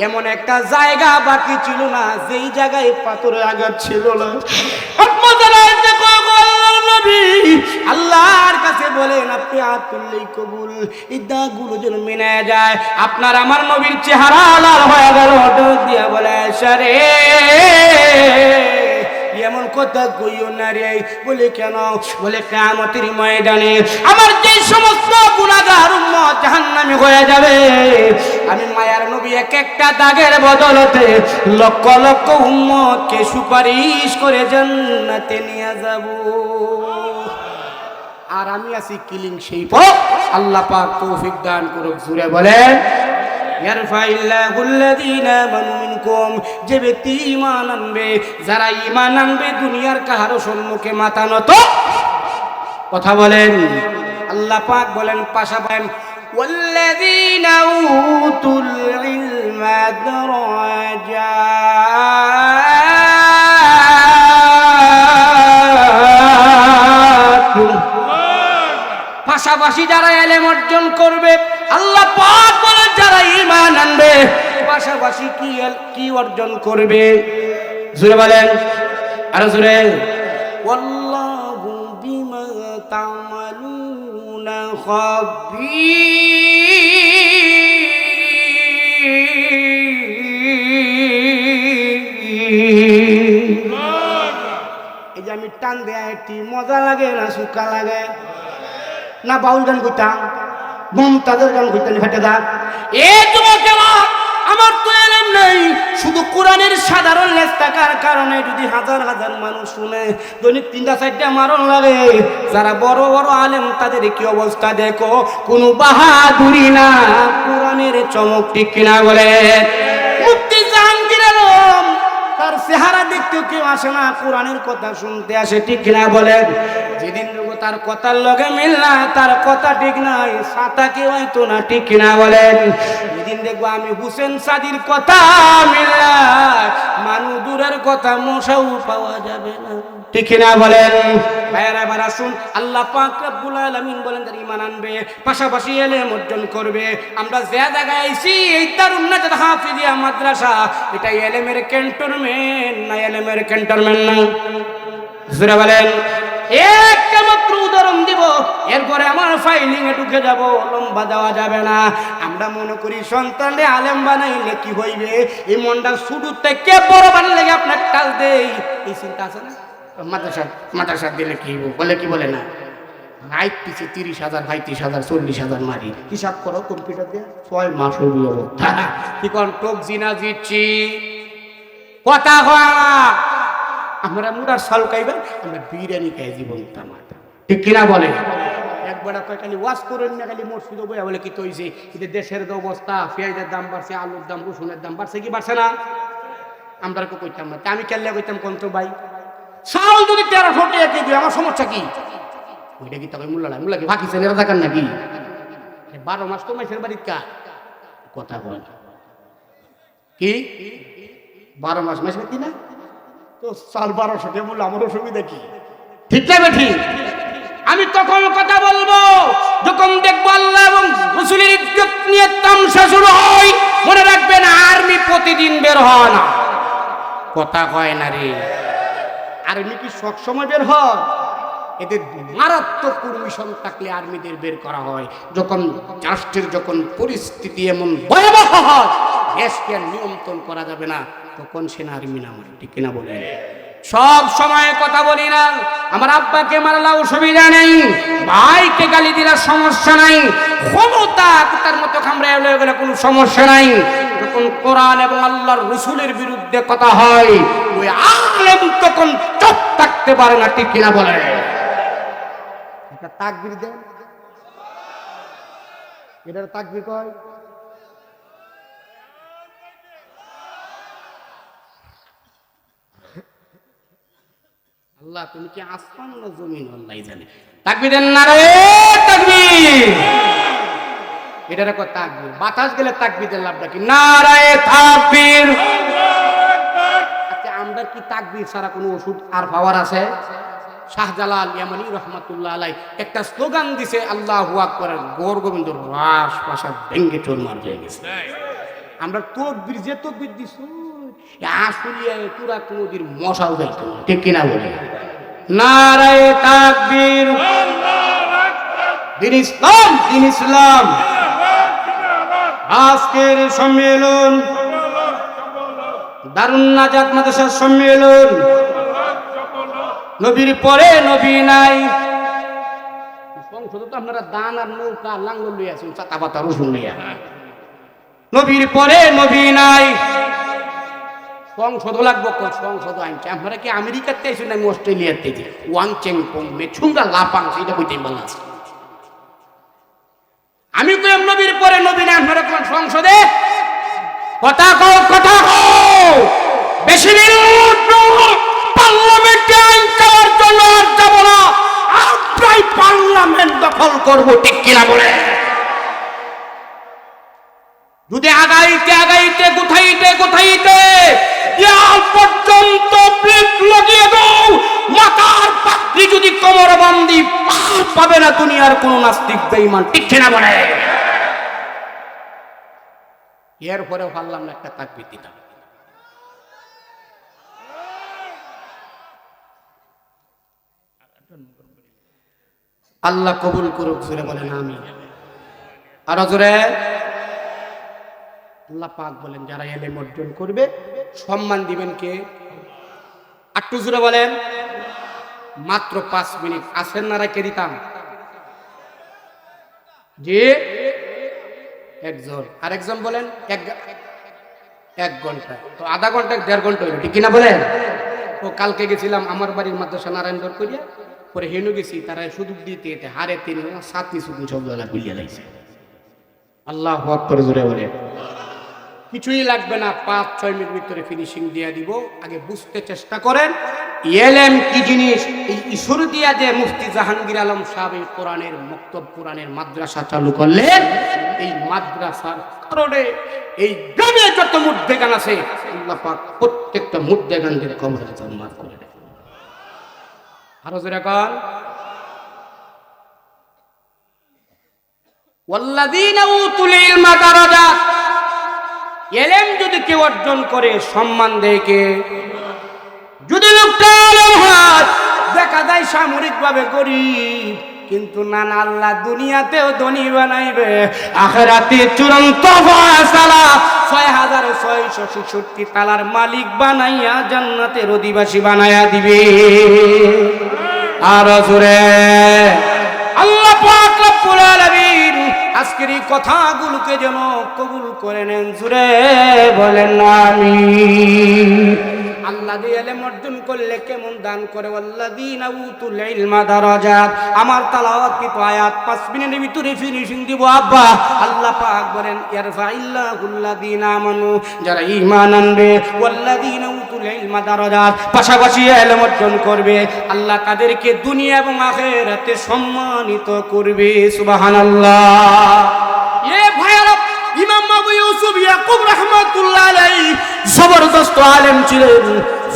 এমন একটা জায়গা বাকি ছিল না যেই জায়গায় পাথরের আঘাত ছিল না। আল্লাহর কাছে বলেন আপনি হাত তুললেই কবুল, এই দাগগুলো যেন মেনে যায়। আপনার আমার নবীর চেহারা লাল হয়ে গেল, ডাক দিয়া বলে সারে এমন কথা কইও না রে। বলে কেন? বলে কিয়ামতের ময়দানে আমার যে সমস্ত গুনাহগার উম্মত জাহান্নামী হয়ে যাবে, আমি মায়ার নবী এক একটা দাগের বদলতে লক্ষ লক্ষ উম্মতকে সুপারিশ করে জান্নাতে নিয়ে যাব। আর আমি আছি কিলিং সেই পথ। আল্লাহ পাক তৌফিক দান করুক। জুড়ে বলেন যে ব্যক্তি ঈমান আনবে, যারা ঈমান আনবে দুনিয়ার কাহারো সম্মুখে মাথা নত। কথা বলেন। আল্লাহ পাক বলেন পাশাপাশি ওয়াল্লাযীনা উতুল ইলমা দারাজাত, পাশাপাশি যারা ইলম অর্জন করবে, আল্লাহ পাক বলেন যারা ঈমান আনবে পাশাপাশি কি অর্জন করবে? জোরে বলেন, আরো জোরে। ওয়াল্লাহু বিমা তা'মালুনা খাবীর। এই যে আমি টান দেয়া একটি মজা লাগে না সুখা লাগে না? বাউল গান কইতাম, মমতাজের গান কইতাম, ফেটে দাগ। এ যুবকেরা, আমার তো এলেম নেই, শুধু কোরআনের সাধারণ লেজ থাকার কারণে যদি হাজার হাজার মানুষ শুনে দৈনিক 3-4টা মারণ লাগে। যারা বড় বড় আলেম তাদের কি অবস্থা দেখো, কোনো বাহাদুরি না, কোরআনের চমক, ঠিক কিনা বলে? মুফতি জাহাঙ্গীর আলম তার চেহারা দেখতে কেউ আসে না, কোরআনের কথা শুনতে আসে, ঠিক কিনা বলেন? যেদিন তার কথার লগে মিল না, তার কথা ঠিক নাই, সাতা কেউ হয়তো না, ঠিক কিনা বলেন? যেদিন দেখবো আমি হুসেন সাদির কথা মিল না, মানুষ দূরের কথা মশাও পাওয়া যাবে না, ঠিক কিনা বলেন? ভাইয়েরা এবার আসুন, আল্লাহ পাক রব্বুল আলামিন বলেন যারা ঈমান আনবে পাশাপাশি ইলম অর্জন করবে। আমরা যে জায়গায় আইছি এই দারুন নাজাত হাফিজিয়া মাদ্রাসা, এটা ইলমের ক্যান্টনমেন্ট না? ইলমের ক্যান্টনমেন্ট না? জোরে বলেন। একটা মাত্র উদাহরণ দিব, এরপরে আমার ফাইলিং এ ঢুকে যাব, লম্বা দেওয়া যাবে না। আমরা মনে করি সন্তানরে আলেম বানাইলে কি হইবে, এই মনটা শুরু থেকে বড় বানালে আপনার টাল দেই, এই চিন্তা আছে না? মাদ্রাসা দিলে কি বলে, কি বলে না? রাইট পিছে 30,000, 35,000, 40,000 মারি, হিসাব করো কম্পিউটার দিয়ে 6 মাস হইল অবস্থা। কি কোন টোক জিনা জিচ্ছি কথা হয়। আমরা মুরার সাল খাইবেন, আমরা বিরিয়ানি খাই জীবন তামাতা, ঠিক কিনা বলে? একবার কয় খালি ওয়াশ করেন না, খালি মসজিদে বইয়া বলে কি তৈছে, কিন্তু দেশের যে অবস্থা, পেঁয়াজের দাম বাড়ছে, আলুর দাম, রসুনের দাম বাড়ছে, কি বাড়ছে না? আমরা কইতাম না, আমি কেল্লা কইতাম কোন তো ভাই, চাউল যদি 1300 টাকা কেজি, আমার সমস্যা কি? ওইটা কি তবে মূল্য কি বাকি ছেলেরা থাকার নাকি? 12 মাস তো মাসের বাড়ির কা কথা বল কি 12 মাস মাসের কি না? তো সাল 1200 টাকা মূল্য, আমার অসুবিধা কি? ঠিক না বেঠি? আমি তখন কথা বলবো যখন দেখবো আল্লাহ এবং রাসূলের ইজ্জত নিয়ে তামসা শুরু হয়। মনে রাখবেন, আর্মি প্রতিদিন বের হয় না, কথা কয় না রে। আর্মি কি সব সময় বের হয়? এদের মারাত্মক পারমিশন থাকলে আর্মিদের বের করা হয়। যখন রাষ্ট্রের যখন পরিস্থিতি এমন ভয়াবহ হয়, দেশকে নিয়ন্ত্রণ করা যাবে না, তখন সেনা আর্মি নাম, ঠিক কিনা বলেন? সব সময় কথা বলি না, আমার আব্বাকে মারলা অসুবিধা নেই, ভাইকে গালি দিলা সমস্যা নাই, ক্ষমতা তার মতো খামড়া হয়ে গেলে কোনো সমস্যা নাই। যখন কোরআন এবং আল্লাহর রাসূলের বিরুদ্ধে কথা হয়, ওই আলেম তখন চুপ থাকতে পারে না, ঠিক কিনা বলে? একটা তাকবীর দেন, এটার তাকবীর কয়। আল্লাহ তুমি কি আসমান না জমিন, আল্লাহ জানে। তাকবীর দেন, নারে তাকবীর। এটার কয় তাকবীর। বাতাস গেলে তাকবীর দেন, লাভটা কি? নারে তাকবীর। আচ্ছা, আমরা কি তাকবীর ছাড়া কোনো ওষুধ আর পাওয়ার আছে? শাহজালাল ইয়ামানি রহমাতুল্লাহ আলাই একটা স্লোগান দিছে আল্লাহু আকবার, গৌর গোবিন্দ রাস পাশা ভেঙ্গে চুরমার হয়ে গেছে। আমরা তকবীর যে তকবীর দিছি আসলিয়া তুরাক নদীর মশাও যাইতো, ঠিক কিনা বলে? নারায়ে তাকবীর, দিন ইসলাম, দিন ইসলাম। আজকের সম্মেলন দারুন নাজাত মাদ্রাসার সম্মেলন, নবীর পরে নবী নাই। সংসদ তো আপনারা দান আর নৌকা লাঙ্গল লইয়া আছেন, চাতা পাতা রসুন লইয়া। নবীর পরে নবী নাই, সংসদ লাগবো। সংসদ আনছে আপনারা কি আমেরিকাতে আইছেন আমি অস্ট্রেলিয়াতে? ওয়াং চেং পং মেছুঙ্গা লাপাং সেটা বইতে বলা আছে। আমি কইম নবীর পরে নবী নাই, আপনারা কোন সংসদে কথা কও, কথা কও। বেশি দিন পার্লামেন্টে আইন চাওয়ার জন্য আর যাব না, আমরাই পার্লামেন্ট দখল করবো, ঠিক কিনা বলে? যদি আগাইতে আগাইতে গুথাইতে গুথাইতে দেয়াল পর্যন্ত ব্রেক লাগিয়ে দাও, মাথার পাত্রী যদি কোমর বান্ধি পার পাবে না দুনিয়ার কোন নাস্তিক বেঈমান, ঠিক কিনা বলে? এরপরেও পারলাম না একটা তাকবীর দিতাম। আল্লাহ কবুল করুক, জোরে বলেন আমিন। আর জোরে আল্লাহ পাক বলেন যারা ইলম অর্জন করবে সম্মান দিবেন কে? একটু জোরে বলেন। মাত্র 5 মিনিট আছেন না, রেখে দিতাম। জি একজন, আরেকজন বলেন 1 ঘন্টা, তো আধা ঘন্টা 1.5 ঘন্টা হইল, ঠিক কিনা বলেন? তো কালকে গেছিলাম আমার বাড়ির মাদ্রাসা নারায়ণগড় করিয়া, পরে হেনু গেছি, তারা সুযোগ দিতে এতে হারে 3 সুযোগ সব জায়গা বিলিয়ে লাগছে। আল্লাহু আকবার, জোরে বলে। কিছুই লাগবে না, 5-6 মিনিট ভিতরে ফিনিশিং দিয়ে দিব। আগে বুঝতে চেষ্টা করেন ইলম কি জিনিস। এই ইসুর দিয়া যে মুফতি জাহাঙ্গীর আলম সাহেব এই কোরআনের মক্তব, কোরআনের মাদ্রাসা চালু করলেন, এই মাদ্রাসার কারণে এই গ্রামে যত মুদ্দেগান আছে আল্লাহ পাক প্রত্যেকটা মুদ্দেগানদের কবরে জান্নাত করে দেন। আরো জোরে কর, ওয়াল্লাযীনা উতুল ইলমা দারাজাত। ইলম যদি কেউ অর্জন করে সম্মান দেয় কে? যদি লোকটা আলেম হয়, দেখা যায় সামরিকভাবে গরিব, কিন্তু না না, আল্লাহ দুনিয়াতেও ধনী বানাইবে, আখিরাতে চূড়ান্ত ফয়সালা 6666 তালার মালিক বানাইয়া জান্নাতের অধিবাসী বানাইয়া দিবে। আর জোরে আল্লাহ পাক রব্বুল আলামিন আজকের এই কথাগুলোকে যেন কবুল করে নেন, জোরে বলেন আমিন। আল্লাহ যে ইলম অর্জন করলে কেমন দান করে, ওয়াল্লাযীনা উতুল ইলমা দারাজাত। আমার তেলাওয়াতকৃত আয়াত 5 মিনিটের ভিতরে ফিনিশিং দিব আব্বা। আল্লাহ পাক বলেন ইয়ারফাইল্লাহুল্লাযীনা আমানু, যারা ঈমান আনবে, ওয়াল্লাযীনা উতুল ইলমা দারাজাত, পাশাপাশি ইলম অর্জন করবে, আল্লাহ তাদেরকে দুনিয়া এবং আখিরাতে সম্মানিত করবে। সুবহানাল্লাহ। এ ভাইরা, ইমাম আবু ইউসুফ ইয়াকুব রাহমাতুল্লাহ আলাইহি জবরদস্ত আলেম ছিলেন,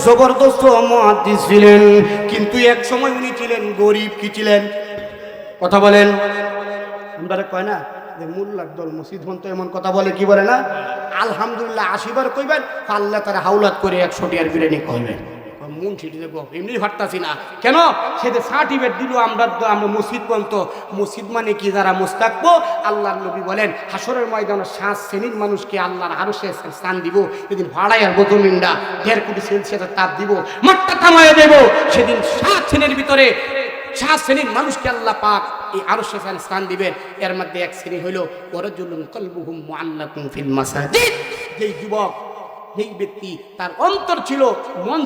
জবরদস্ত মুহাদ্দিস ছিলেন, কিন্তু এক সময় উনি ছিলেন গরিব। কি ছিলেন? কথা বলেন। আমরা কয় না যে মোল্লার দল মসজিদ হন, তো এমন কথা বলে, কি বলে না? আলহামদুলিল্লাহ 80 বার কইবেন, আল্লাহ তারা হাওলাত করে 100 টিয়ার বিরিয়ানি কইবেন। মন ছিটি দেবো এমনি ভাবতাছি না কেন, সেটা সার্টিফিকেট দিল। আমরা মসজিদ পর্যন্ত, মসজিদ মানে কি, যারা মুস্তাকবো। আল্লাহর নবী বলেন হাসরের ময়দানে 7 শ্রেণীর মানুষকে আল্লাহর আরশে স্থান দিব। সেদিন ভাড়াই আর বোতমিন্ডা 1.5 কোটি সেলসিয়াসের তাপ দিব, মাঠটা থামাইয়া দেব। সেদিন 7 শ্রেণীর ভিতরে 7 শ্রেণীর মানুষকে আল্লাহ পাক এই আরশে স্থান দিবেন। এর মধ্যে 1 শ্রেণী হইল ওয়ারাজুলুন কলবুহু মুআল্লাকুন ফিল মাসাজিদ। যেই যুবক, যেই ব্যক্তি তার অন্তর ছিল, মন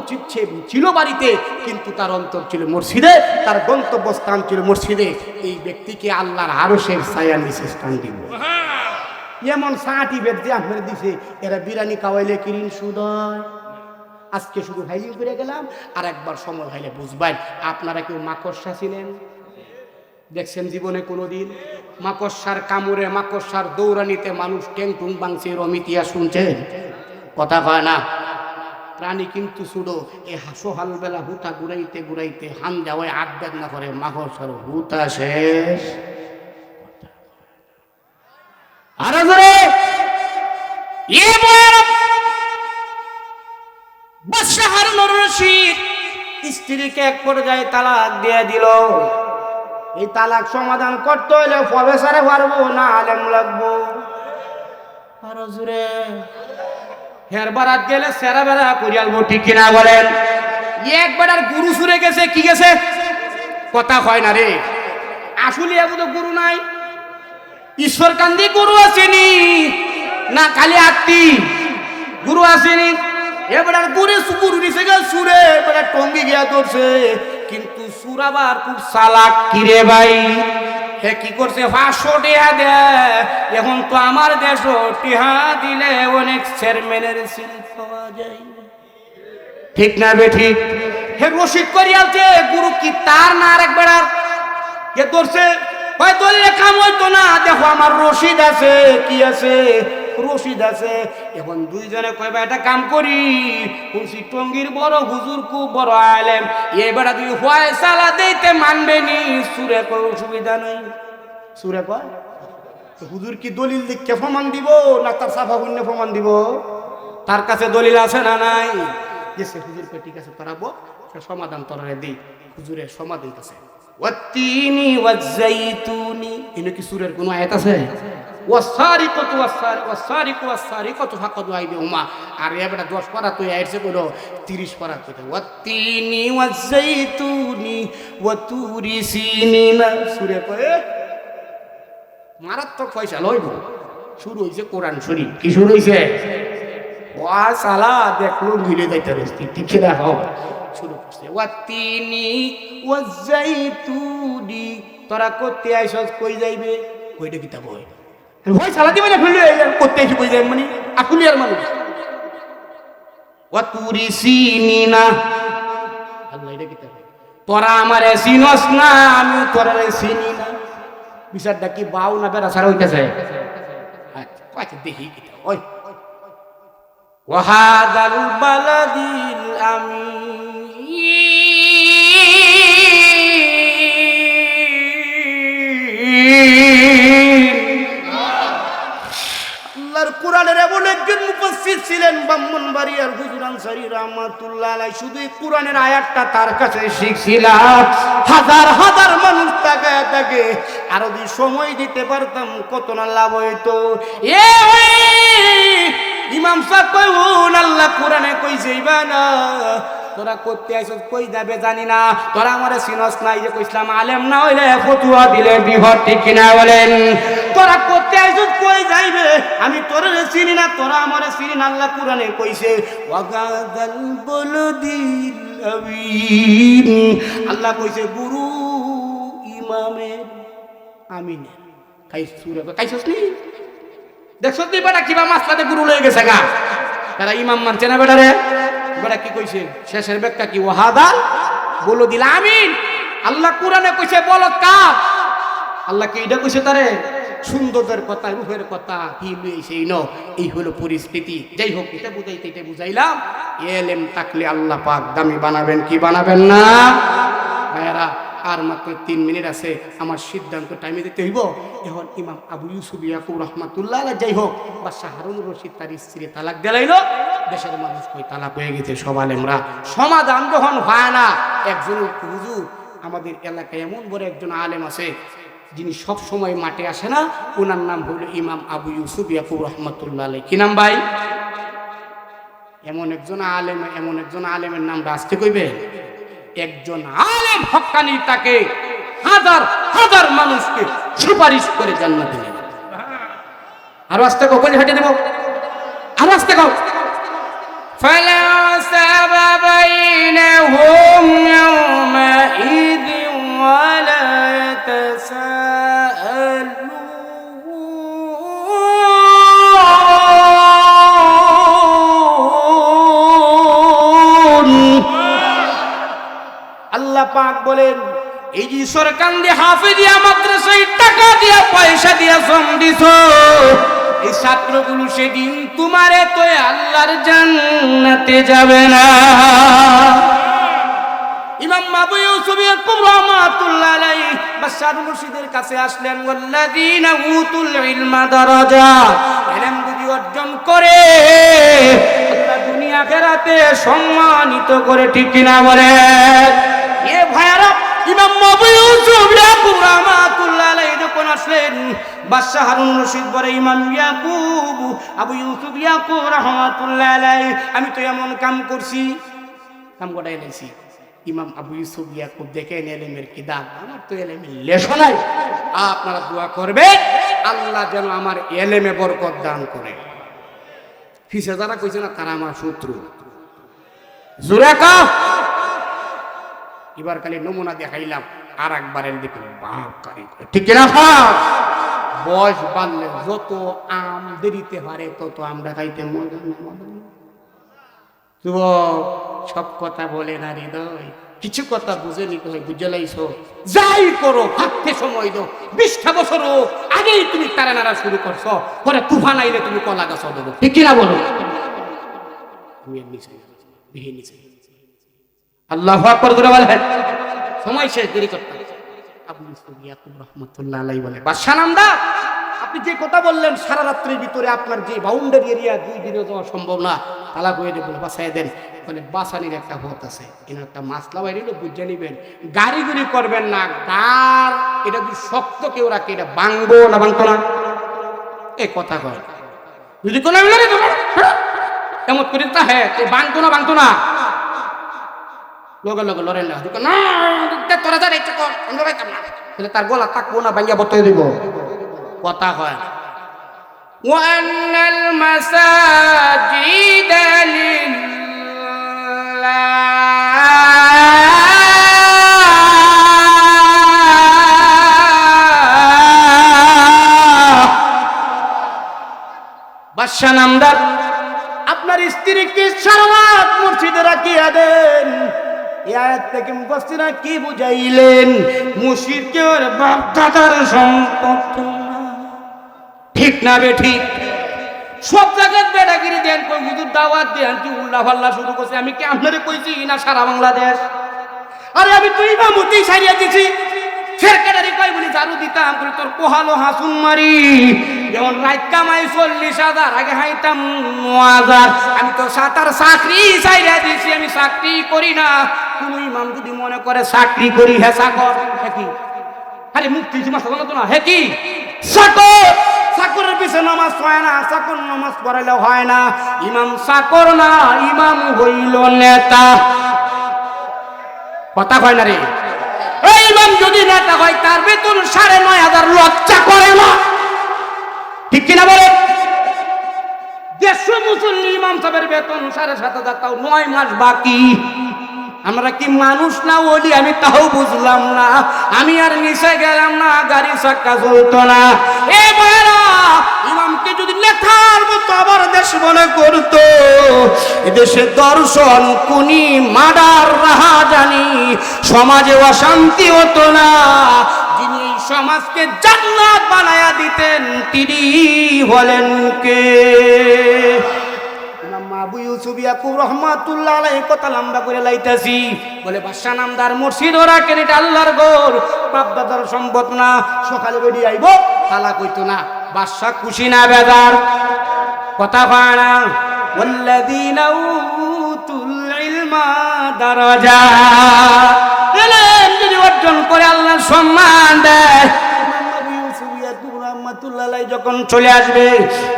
ছিল বাড়িতে, কিন্তু তার অন্তর ছিল মসজিদে, তার গন্তব্যস্থান ছিল মসজিদে, এই ব্যক্তিকে আল্লাহর আরশের ছায়ার নিচে স্থান দিব। এমন সার্টিফিকেট যে আপনারা দিছে, এরা বিরিয়ানি খাওয়াইলে কিরিন সুদয়। আজকে শুধু হাইলিং করে গেলাম, আর একবার সময় হইলে বুঝবেন। আপনারা কেউ মাকড়সা ছিলেন? দেখছেন জীবনে কোনোদিন? মাকড়সার কামড়ে, মাকড়সার দৌড়ানিতে মানুষ ট্যাং টুং ভাঙছে, এরম ইতিহাস শুনছেন? কথা কয় না। প্রাণী কিন্তু ছুড়ো এই সোহাল বেলা হুতা ঘুরাইতে ঘুরাইতে হান যাওয়ায় আট ব্যাগ না করে মাঘর সর হুতা শেষ আরো ধরে বাদশাহ হারুনুর রশিদ স্ত্রীকে এক পর্যায়ে তালাক দিয়ে দিল। এই তালাক সমাধান করতে হলে প্রফেসরে পারবো না আলেম লাগবো। আরো জোরে হের বারাত গেলে সেরা বেড়া করিয়ালবো ঠিক কিনা বলেন? একবার আর গুরু সুরে গেছে কি গেছে কথা হয় না রে। আসলে এমন তো গুরু নাই। ঈশ্বর কান্দি গুরু আসেনি না খালি আত্মি গুরু আসেনি। এবার আর গুরু গুরু দিছে গেল সুরে এবার টঙ্গি গিয়া ধরছে কিন্তু সুর আবার খুব চালাক কিরে ভাই। হে কি করছে 500 টাকা দেয়। এখন তো আমার দেশ টিহা দিলে অনেক চেয়ারম্যানের সিল পাওয়া যায় ঠিক না বেঠিক? হে রশিদ করিয়ালছে গুরু কি তার না আরেক বেড়ার কে ধরছে হয় ধরলে কাম হইতো না। দেখো আমার রশিদ আছে কি আছে রশিদ আছে। এখন দুইজনে কয়বা একটা কাম করি শুনছি টঙ্গির বড় হুজুর খুব বড় আলেম এবার তুই ফয়সালা দিতে মানবে নি। সুরে কয় অসুবিধা নাই। সুরে কয় হুজুর কি দলিল লিখে প্রমাণ দিব না তার সাফা গুণ্যে প্রমাণ দিব? তার কাছে দলিল আছে না নাই? গেছে হুজুর কয় ঠিক আছে তোরাবো সমাধান তোরারে দিই। হুজুরের সমাধান আছে ওয়াত্তিনি ওয়াজ্জাইতুনি এনে কি সুরের কোন আয়াত আছে? ওয়াসারিকাতু ওয়াসারিকু ওয়াসারিকাতু ফাকাদু আইদিহুমা। আর এবারে 10 পারা তুই আইছে কইলো 30 পারা কইতে ওয়াত্তিনি ওয়াজ্জাইতুনি ওয়াতুরি সিনিনা। সুরে কয় মারাত্মক পয়সা লইব। শুরু হইছে কোরআন শরীফ। কি শুরু হইছে? ওয়া সালা দেখলো মিলে যাইতে রস্তি ঠিক না হোক শুরু করছে ওয়াত্তিনি ওয়াজ্জাইতুনি। তোরা করতে আইছস কই যাইবে কইটা কিতাব হয় ভয় সালা দিবে না ফেলে করতে আইছি কই যাইবে মানে আকুলিয়ার মানুষ। ওয়াতুরি সিনিনা আল্লাহ এটা কিতাব তোরা আমারে চিনস না আমি তোরারে চিনি না। বিচারটা কি বাউ না বেড়া ছাড়া হইতেছে? আচ্ছা দেখি কিতাব ওই ওয়াহাদাল বালাদিল আল্লাহর কোরআনের এমন একজন মুফাসসির ছিলেন ব্রাহ্মণবাড়িয়ার হুজুর আনসারী রাহমাতুল্লাহ আলাইহি। শুধু কোরআনের আয়াতটা তার কাছে শিখছিলাম। হাজার হাজার মানুষ তাকায় থাকে। আর যদি সময় দিতে পারতাম কত না লাভ হইতো। ইমাম সাহেব কইউন আল্লাহ কোরআনে কইছে ইবানা তোরা করতে আইছস কই যাবে জানি না। তোরা আমারে চিনস নাই যে কইছলাম আলেম না হইলে ফতোয়া দিলে বিপদ ঠিক কিনা বলেন? তোরা করতে আইছস কই যাইবে আমি তোরে চিনি না তোরা আমারে চিনি না। আল্লাহ কোরআনে কইছে ওয়াগাদাল বলদিল আমিন। আল্লাহ কইছে গুরু ইমামের আমিনের খাইছস নি দেখছস নি বেটা কিবা মাসলাতে গুরু লয়ে গেছে গা। তারা ইমাম মানছে না বেটা রে। বেটা কি কইছে শেষের ব্যাখ্যা কি ওয়াহাদাল বলো দিল আমিন। আল্লাহ কোরআনে কইছে বলো কাপ। আল্লাহ কি এটা কইছে তারে সুন্দরদের কথা রূপের কথা কি লইছে ন এই হলো পরিস্থিতি। যাই হোক এটা বুঝাইতে এটা বুঝাইলাম। এলেম থাকলে আল্লাহ পাক দামি বানাবেন কি বানাবেন না? ভাইরা আর মাত্র 3 মিনিট আছে আমার সিদ্ধান্ত টাইমে দিতে হইব। এখন ইমাম আবু ইউসুফ ইয়াকুব রহমাতুল্লাহ আলাইহি যাই হোক বাদশাহ হারুনুর রশিদ তার স্ত্রী তালাক দিলাইলো। দেশের মানুষ কই তালাক হয়ে গেছে সব আলেমরা সমাধান যখন হয় না। একজন হুজুর আমাদের এলাকায় এমন বড় একজন আলেম আছে যিনি সব সময় মাঠে আসে না। ওনার নাম হলো ইমাম আবু ইউসুফ ইয়াকুব রহমাতুল্লাহ আলাইহি। কি নাম ভাই? এমন একজন আলেমের নামটা আসতে কইবে। একজন আলেম হক্কানি তাকে হাজার হাজার মানুষকে সুপারিশ করে জান্নাতে নেবে। আর রাস্তা কখন হেঁটে দেব? আর রাস্তা কও ফালা সাবাবাইনাহুম ইয়াওমাইযিন ওয়ালা তাসাআলুন। আল্লাহ পাক বলেন এই যে সরকার দিয়ে হাফেজিয়া মাদ্রাসায় টাকা দিয়া পয়সা দিয়া শ্রম দিছ এই ছাত্রগুলো সেদিন তোমারে তো আল্লাহর জান্নাতে যাবে না। ইমাম আবু ইউসুফ ইয়াকুব রাহমাতুল্লাহ আলাইহি বাশশার মুর্শিদের কাছে আসলেন, ওয়াল্লাযীনা উতুল ইলমা দারাজাত, ইলম যদি অর্জন করে আল্লাহ দুনিয়া আখিরাতে সম্মানিত করে, ঠিক কিনা বলে? এ ভাইরা, ইমাম আবু ইউসুফ ইয়াকুব রাহমাতুল্লাহ আলাইহি যখন আসলেন, বাদশা হারুন রশিদ বলে, ইমাম ইয়াকুব, আবু ইউসুফ ইয়াকুব রাহমাতুল্লাহ আলাইহি, আমি তো এমন কাম করছি, কাম গোটাই নাইছি। ইমাম আবু ইউসুফ ইয়াকুব দেখেন এলেমের কি দাম, আমার তো এলেমের লেশো নাই। আপনারা দোয়া করবেন আল্লাহ যেন আমার এলেমে বরকত দান করে। ফিসে যারা কইছে না তারা আমার শত্রু। জোরে কও। এবার খালি নমুনা দেখাইলাম, আর একবারের দিকে বাপ কারি করে, ঠিক না? বয়স বাড়লে যত আম দেরিতে পারে তত আমরা খাইতে মজা না। যুবক, সব কথা বলে না হৃদয়, কিছু কথা বুঝে নিতে হয়। বুঝে লাইছো? যাই করো ভাবতে সময় দাও। 20টা বছর আগেই তুমি তারা নাড়া শুরু করছো, পরে তুফান আইলে তুমি কলা গাছ দেবো, ঠিক কিনা বলো? আল্লাহু আকবার করে বলেন, সময় শেষ, দেরি করতে। আবু ইউসুফ ইয়াকুব রাহমাতুল্লাহ আলাইহি বলে, বাদশা নামদার, আপনি যে কথা বললেন সারা রাত্রির ভিতরে আপনার যে বাউন্ডারি এরিয়া 2 দিনে যাওয়া সম্ভব না, তালাক হয়ে বলে বাসায় দেন। বলে বাসানির একটা পথ আছে, এর একটা মাসলা বাইরে বুঝে নিবেন, গাড়ি গুড়ি করবেন না। গার এটা যদি শক্ত কেউ রাখে, এটা ভাঙবো না ভাঙতো না, এ কথা কয়। যদি কোনো এমন করি তা হ্যাঁ ভাঙতো না, ভাঙতো না, লগে লগে লড়েন না, তোরা যা ইচ্ছা কর, তাহলে তার গলা থাকবো না, ভাঙ্গিয়া বতয়ে দিব, কথা হয়। ওয়ান্নাল মাসাজিদ লিল্লাহ। বাদশা নামদার, আপনার স্ত্রীকে সারা রাত মসজিদে রাখিয়া দেন। এই আয়াত থেকে মুফাসসিররা কি বুঝাইলেন? মুশরিক ওর বাপ দাদার সম্পত্তি, ঠিক না বে ঠিক? সব জায়গায় বেড়াগিরি দেন, কই হুজুর দাওয়াত দেন, কি উল্লা ফাল্লা শুরু করছে। আমি কি আপনারে কইছি না সারা বাংলাদেশ? আরে আমি তুই ইমামতি সারিয়া দিছি, সেরকারি কই বলি জারু দিতাম, বলি তোর কোহালো হাসুন মারি। যেমন রাত কামাই 40,000, আগে হাইতাম 9,000। আমি তো সাতার চাকরি সারিয়া দিছি, আমি চাকরি করি না। কোন ইমাম যদি মনে করে চাকরি করি, হ্যাঁ চাকর, হ্যাঁ কি? আরে মুক্তি মাসা জানো তো না, হ্যাঁ কি চাকর? চাকরের পিছনে নামাজ হয় না, চাকর নামাজ পড়াইলে হয় না। ইমাম চাকর না, ইমাম হইল নেতা, কথা কয় না রে। এই ইমাম যদি নেতা হয়, তার বেতন 9,500, লজ্জা করে না, ঠিক কিনা বলে? 150 মুসল্লি ইমাম সাহেবের বেতন 7,500, তাও 9 মাস বাকি। আমরা কি মানুষ না ওলি? আমি তাও বুঝলাম না। আমি আর নিচে গেলাম না, গাড়ি চাক্কা চলতো না। এ ভাইরা, ইমামকে যদি নেতার মতো আবার দেশ মনে করতো, এদেশে দর্শন কুনি মার্ডার রাহাজানি, সমাজে অশান্তি হতো না। যিনি এই সমাজকে জান্নাত বানায়া দিতেন তিনি বলেন কে? আবু ইউসুফ ইয়াকুব রাহমাতুল্লাহ আলাইহি কথা লম্বা করে লাইতাছি। বলে বাদশা নামদার মুর্শিদ ওরা কেন, এটা আল্লাহর ঘর, বাপ দাদার সম্পদ না। সকালে বেডি আইব, তালাক হইতো না। বাদশা খুশি না বেজার? কথা হয় না? ওয়াল্লাযীনা উতুল ইলমা দারাজাত, ইলম যদি অর্জন করে আল্লাহ সম্মান দেয়। যখন চলে আসবে,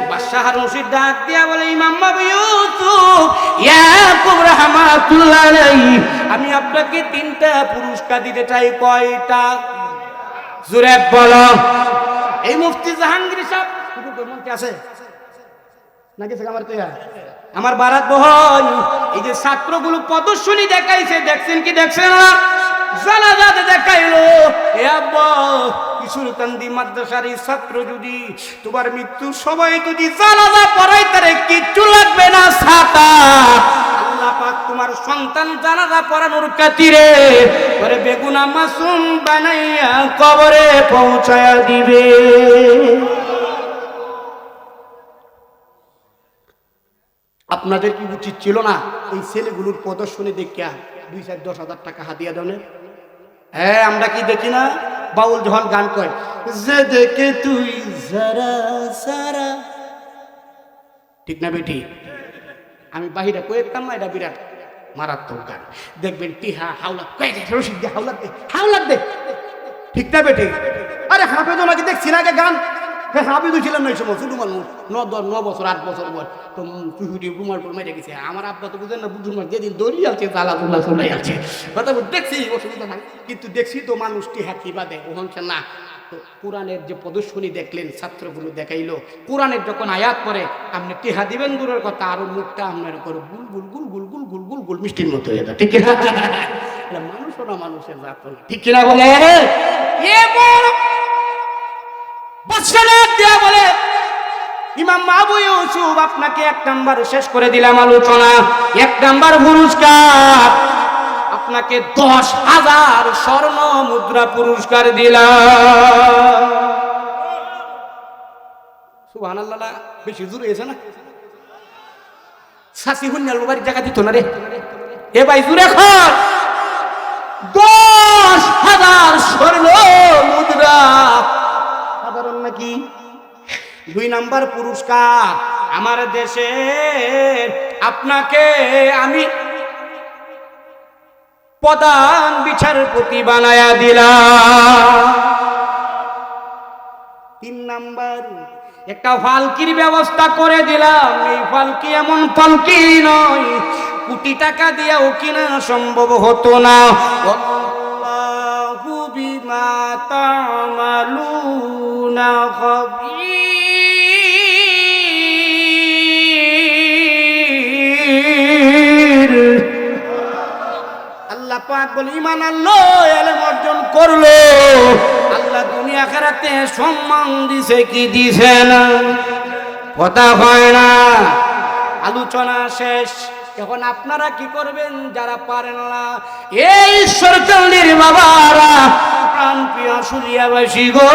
বাদশা হারুন রশিদ ডাক দিয়া বলে, ইমাম আবু ইউসুফ ইয়াকুব রাহমাতুল্লাহ আলাইহি, আমি আপনাকে 3টা পুরস্কার দিতে চাই। কয়টা? জোরে বলো। এই মুফতি জাহাঙ্গীর সাহেব মন্ত্রী আছে নাকি? আমার তো আমার বারাত বহন, এই যে ছাত্রগুলো প্রদর্শনী দেখাইছে, দেখছেন কি দেখছেন না? জানাজাতে দেখাইলো, এ আব্বা কিশোরকান্দি মাদ্রাসার এই ছাত্র যদি তোমার মৃত্যুর সময় যদি জানাজা পড়াই, তারে কিচ্ছু লাগবে না, ছাতা। আল্লাহ পাক তোমার সন্তান জানাজা পড়ানোর খাতিরে করে বেগুনা মাসুম বানাইয়া কবরে পৌঁছায়া দিবে। আপনাদের কি উচিত ছিল না এই ছেলেগুলোর প্রদর্শনী দেখিয়া 2-10,000 টাকা হাদিয়া দানের? হ্যাঁ, আমরা কি দেখি না বাউল যখন গান কয় যে দেখে তুই যারা সারা, ঠিক না বেটি? আমি বাহিরে কয়েকতাম না, এটা বিরাট মারাত্মক গান। দেখবেন টিহা হাওলাত কয়ে দে, রশিদ দে, হাওলাত দে, হাওলাত দে, ঠিক না বেটি? আরে হাফেজ ওনাকে দেখছি না আগে গান, হাফেজও ছিলেন না এই সময়, ছোট মানুষ, 9 বছর 8 বছর বয়স, তো চুহুটি রুমাল টুল মেরে গেছে। আমার আব্বা তো বুঝেন না, বুদ্ধুর মাস যেদিন দড়িয়ে আছে জ্বালা দুলা চলে আছে, কথা দেখছি, অসুবিধা নাই, কিন্তু দেখছি তো মানুষ টিহা কি বাদে ওহনছে না। তো কোরআনের যে প্রদর্শনী দেখলেন, ছাত্রগুলো দেখাইলো, কোরআনের যখন আয়াত পড়ে আপনি টিহা দিবেন দূরের কথা, আরো মুখটা আপনার করে গুল গুল গুল গুল গুল গুল গুল গুল মিষ্টির মতো হয়ে যায়, ঠিক কিনা? মানুষও না মানুষের জাত, ঠিক কিনা বলে? বলে ইমাম আবু ইউসুফ, আপনাকে 1 নাম্বার শেষ করে দিলাম আলোচনা, 1 নাম্বার পুরস্কার, আপনাকে 10,000 স্বর্ণ মুদ্রা পুরস্কার দিলাম। সুবহানাল্লাহ, বেশি জোরে এসে না সাসি হুন্নাল বাড়ির জায়গা দিত না রে, এ ভাই জোরে খর, 10,000 স্বর্ণ মুদ্রা, সাধারণ নাকি? 2 নাম্বার পুরস্কার, আমার দেশে আপনাকে আমি প্রধান বিচারপতি বানায়া দিলাম। 3 নাম্বার, একটা ফালকির ব্যবস্থা করে দিলাম। এই ফালকি এমন ফালকি নয়, কোটি টাকা দিয়েও কিনা সম্ভব হতো না। আল্লাহু বিমা তা'মালুনা খাবীর। আল্লাহ পাক বলে ঈমান আনলো, ইলম অর্জন করলো, আল্লাহ দুনিয়া আখিরাতে সম্মান দিছে কি দিছে না, কথা হয় না। আলোচনা শেষ। এখন আপনারা কি করবেন যারা পারেন না? এই ঈশ্বরচন্দ্রের বাবারা, প্রাণ প্রিয় শুলিয়াবাসী গো,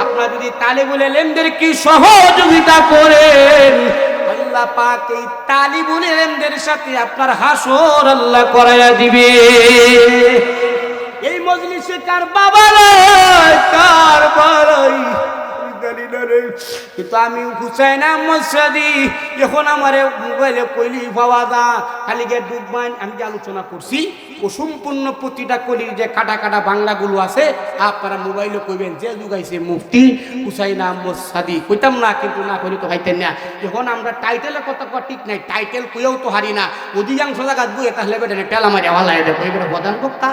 আপনারা যদি তালিবুল ইলমদের কি সহযোগিতা করেন, আল্লাহ পাক এই তালিবুল ইলমদের সাথে আপনার হাসর আল্লাহ করাইয়া দিবে। এই মজলিসে কার বাবা নাই, কার বাড়াই জানি না রে, কিন্তু আমি হুসাইন আহমদ সাদি, এখন আমার মোবাইলে কইলি পাওয়া যা, খালি গিয়ে ডুববান। আমি যে আলোচনা করছি ও সম্পূর্ণ প্রতিটা কলির যে কাটা কাটা বাংলাগুলো আছে, আপনারা মোবাইলে কইবেন যে যুগাইছে মুফতি হুসাইন আহমদ সাদি, কইতাম না, কিন্তু না কইলে তো হাইতেন না। এখন আমরা টাইটেলের কথা কওয়া ঠিক নাই, টাইটেল কইও তো হারি না, অধিকাংশ জায়গা বইয়ে তাহলে বেটা টেলা মারি হলাই দেখো, এবারে প্রধান বক্তা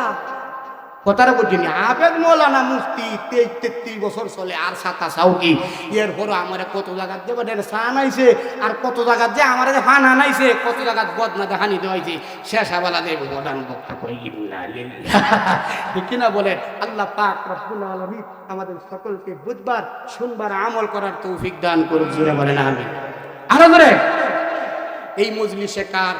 কথাটা বুঝিনি। আবেদ মৌলানা মুফতি 33 বছর চলে, আর সাতা সাউকি, এরপরও আমার কত জায়গাত যে বেটা সান আইছে, আর কত জায়গাত যে আমার ফান আনাইছে, কত জায়গাত বদনা দেখানি দেওয়াইছে, শেষাবেলা দেব প্রধান বক্তা কই ঠিক কিনা বলেন? আল্লাহ পাক রব্বুল আলামিন আমাদের সকলকে বুঝবার, শুনবার, আমল করার তৌফিক দান করুক, জোরে বলেন আমিন। আরো জোরে। এই মজলিসে কার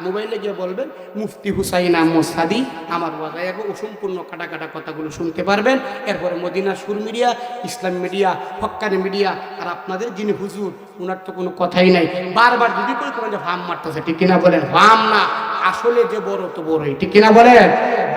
মোবাইলে গিয়ে বলবেন মুফতি হুসাইন আহমদ সাদি, আমার বাজায় ও সম্পূর্ণ কাটা কাটা কথাগুলো শুনতে পারবেন। এরপরে মদিনা সুর মিডিয়া, ইসলাম মিডিয়া, হক্কানি মিডিয়া, আর আপনাদের যিনি হুজুর, ওনার তো কোনো কথাই নাই। বারবার যদি কই করেন যে ভাম মারতেছে, ঠিক কিনা বলেন? ভাম না, আসলে যে বড় তো বড়ই, ঠিক কিনা বলেন?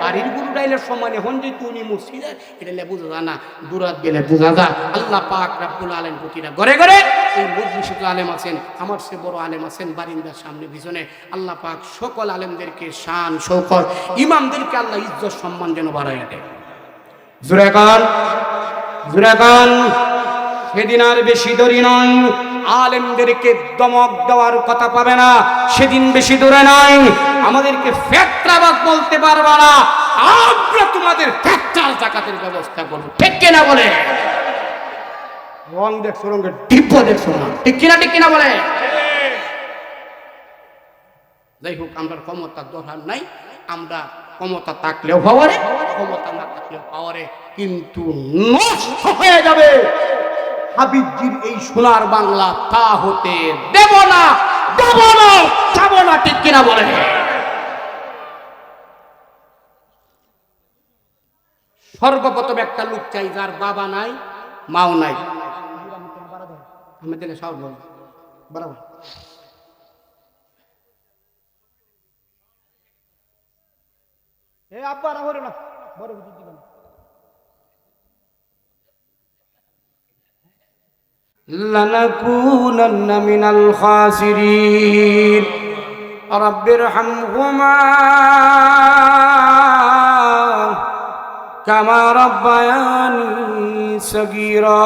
বাড়ির গুরু ডাইলের সমান এখন যে তুমি মসজিদে, এটা বোঝা যায় না, দূরাত গেলে বোঝা যায়। আল্লাহ পাক রব্বুল আলামিন প্রতিটা ঘরে ঘরে এই মজলিসে তো আলেম আছেন, আমার সে বড় আলেম আছেন বারিন্দার সামনে পিছনে। আল্লাহ পাক সকল আলেমদেরকে শান শৌকত, ইমামদেরকে আল্লাহ ইজ্জত সম্মান যেন বাড়াইয়া দেয়। জোরে গান, জোরে গান। সেদিন আর বেশি দেরি নয়, আলেমদেরকে দমক দেওয়ার কথা পাবে না, সেদিন বেশি দূরে নয়। আমাদেরকে ফেতরাবাদ বলতে পারবে না, আমরা তোমাদের ফেতরার জাকাতের ব্যবস্থা করব, ঠিক কিনা বলে? রং দেখছো, রঙের ডিব্ব দেখছো না, ঠিক কিনা? ঠিক কিনা বলে? যাই হোক, আমরা ক্ষমতার দরকার নাই, আমরা ক্ষমতা থাকলেও পাওয়ারে, ক্ষমতা না থাকলেও পাওয়ারে, কিন্তু নষ্ট হয়ে যাবে হাবিবজির এই সোনার বাংলা, তা হতে দেব না, দেব না, যাব না, ঠিক কিনা বলে? সর্বপ্রথম একটা লোক চাই যার বাবা নাই, মাও নাই। আমাদের সব বরাবর এ আব্বা না হরে না বড় বুঝি দিবেন লানাকুনান্না মিনাল খাসিরিন রাব্বিরহামহুমা কামা রাব্বায়ানি সগীরা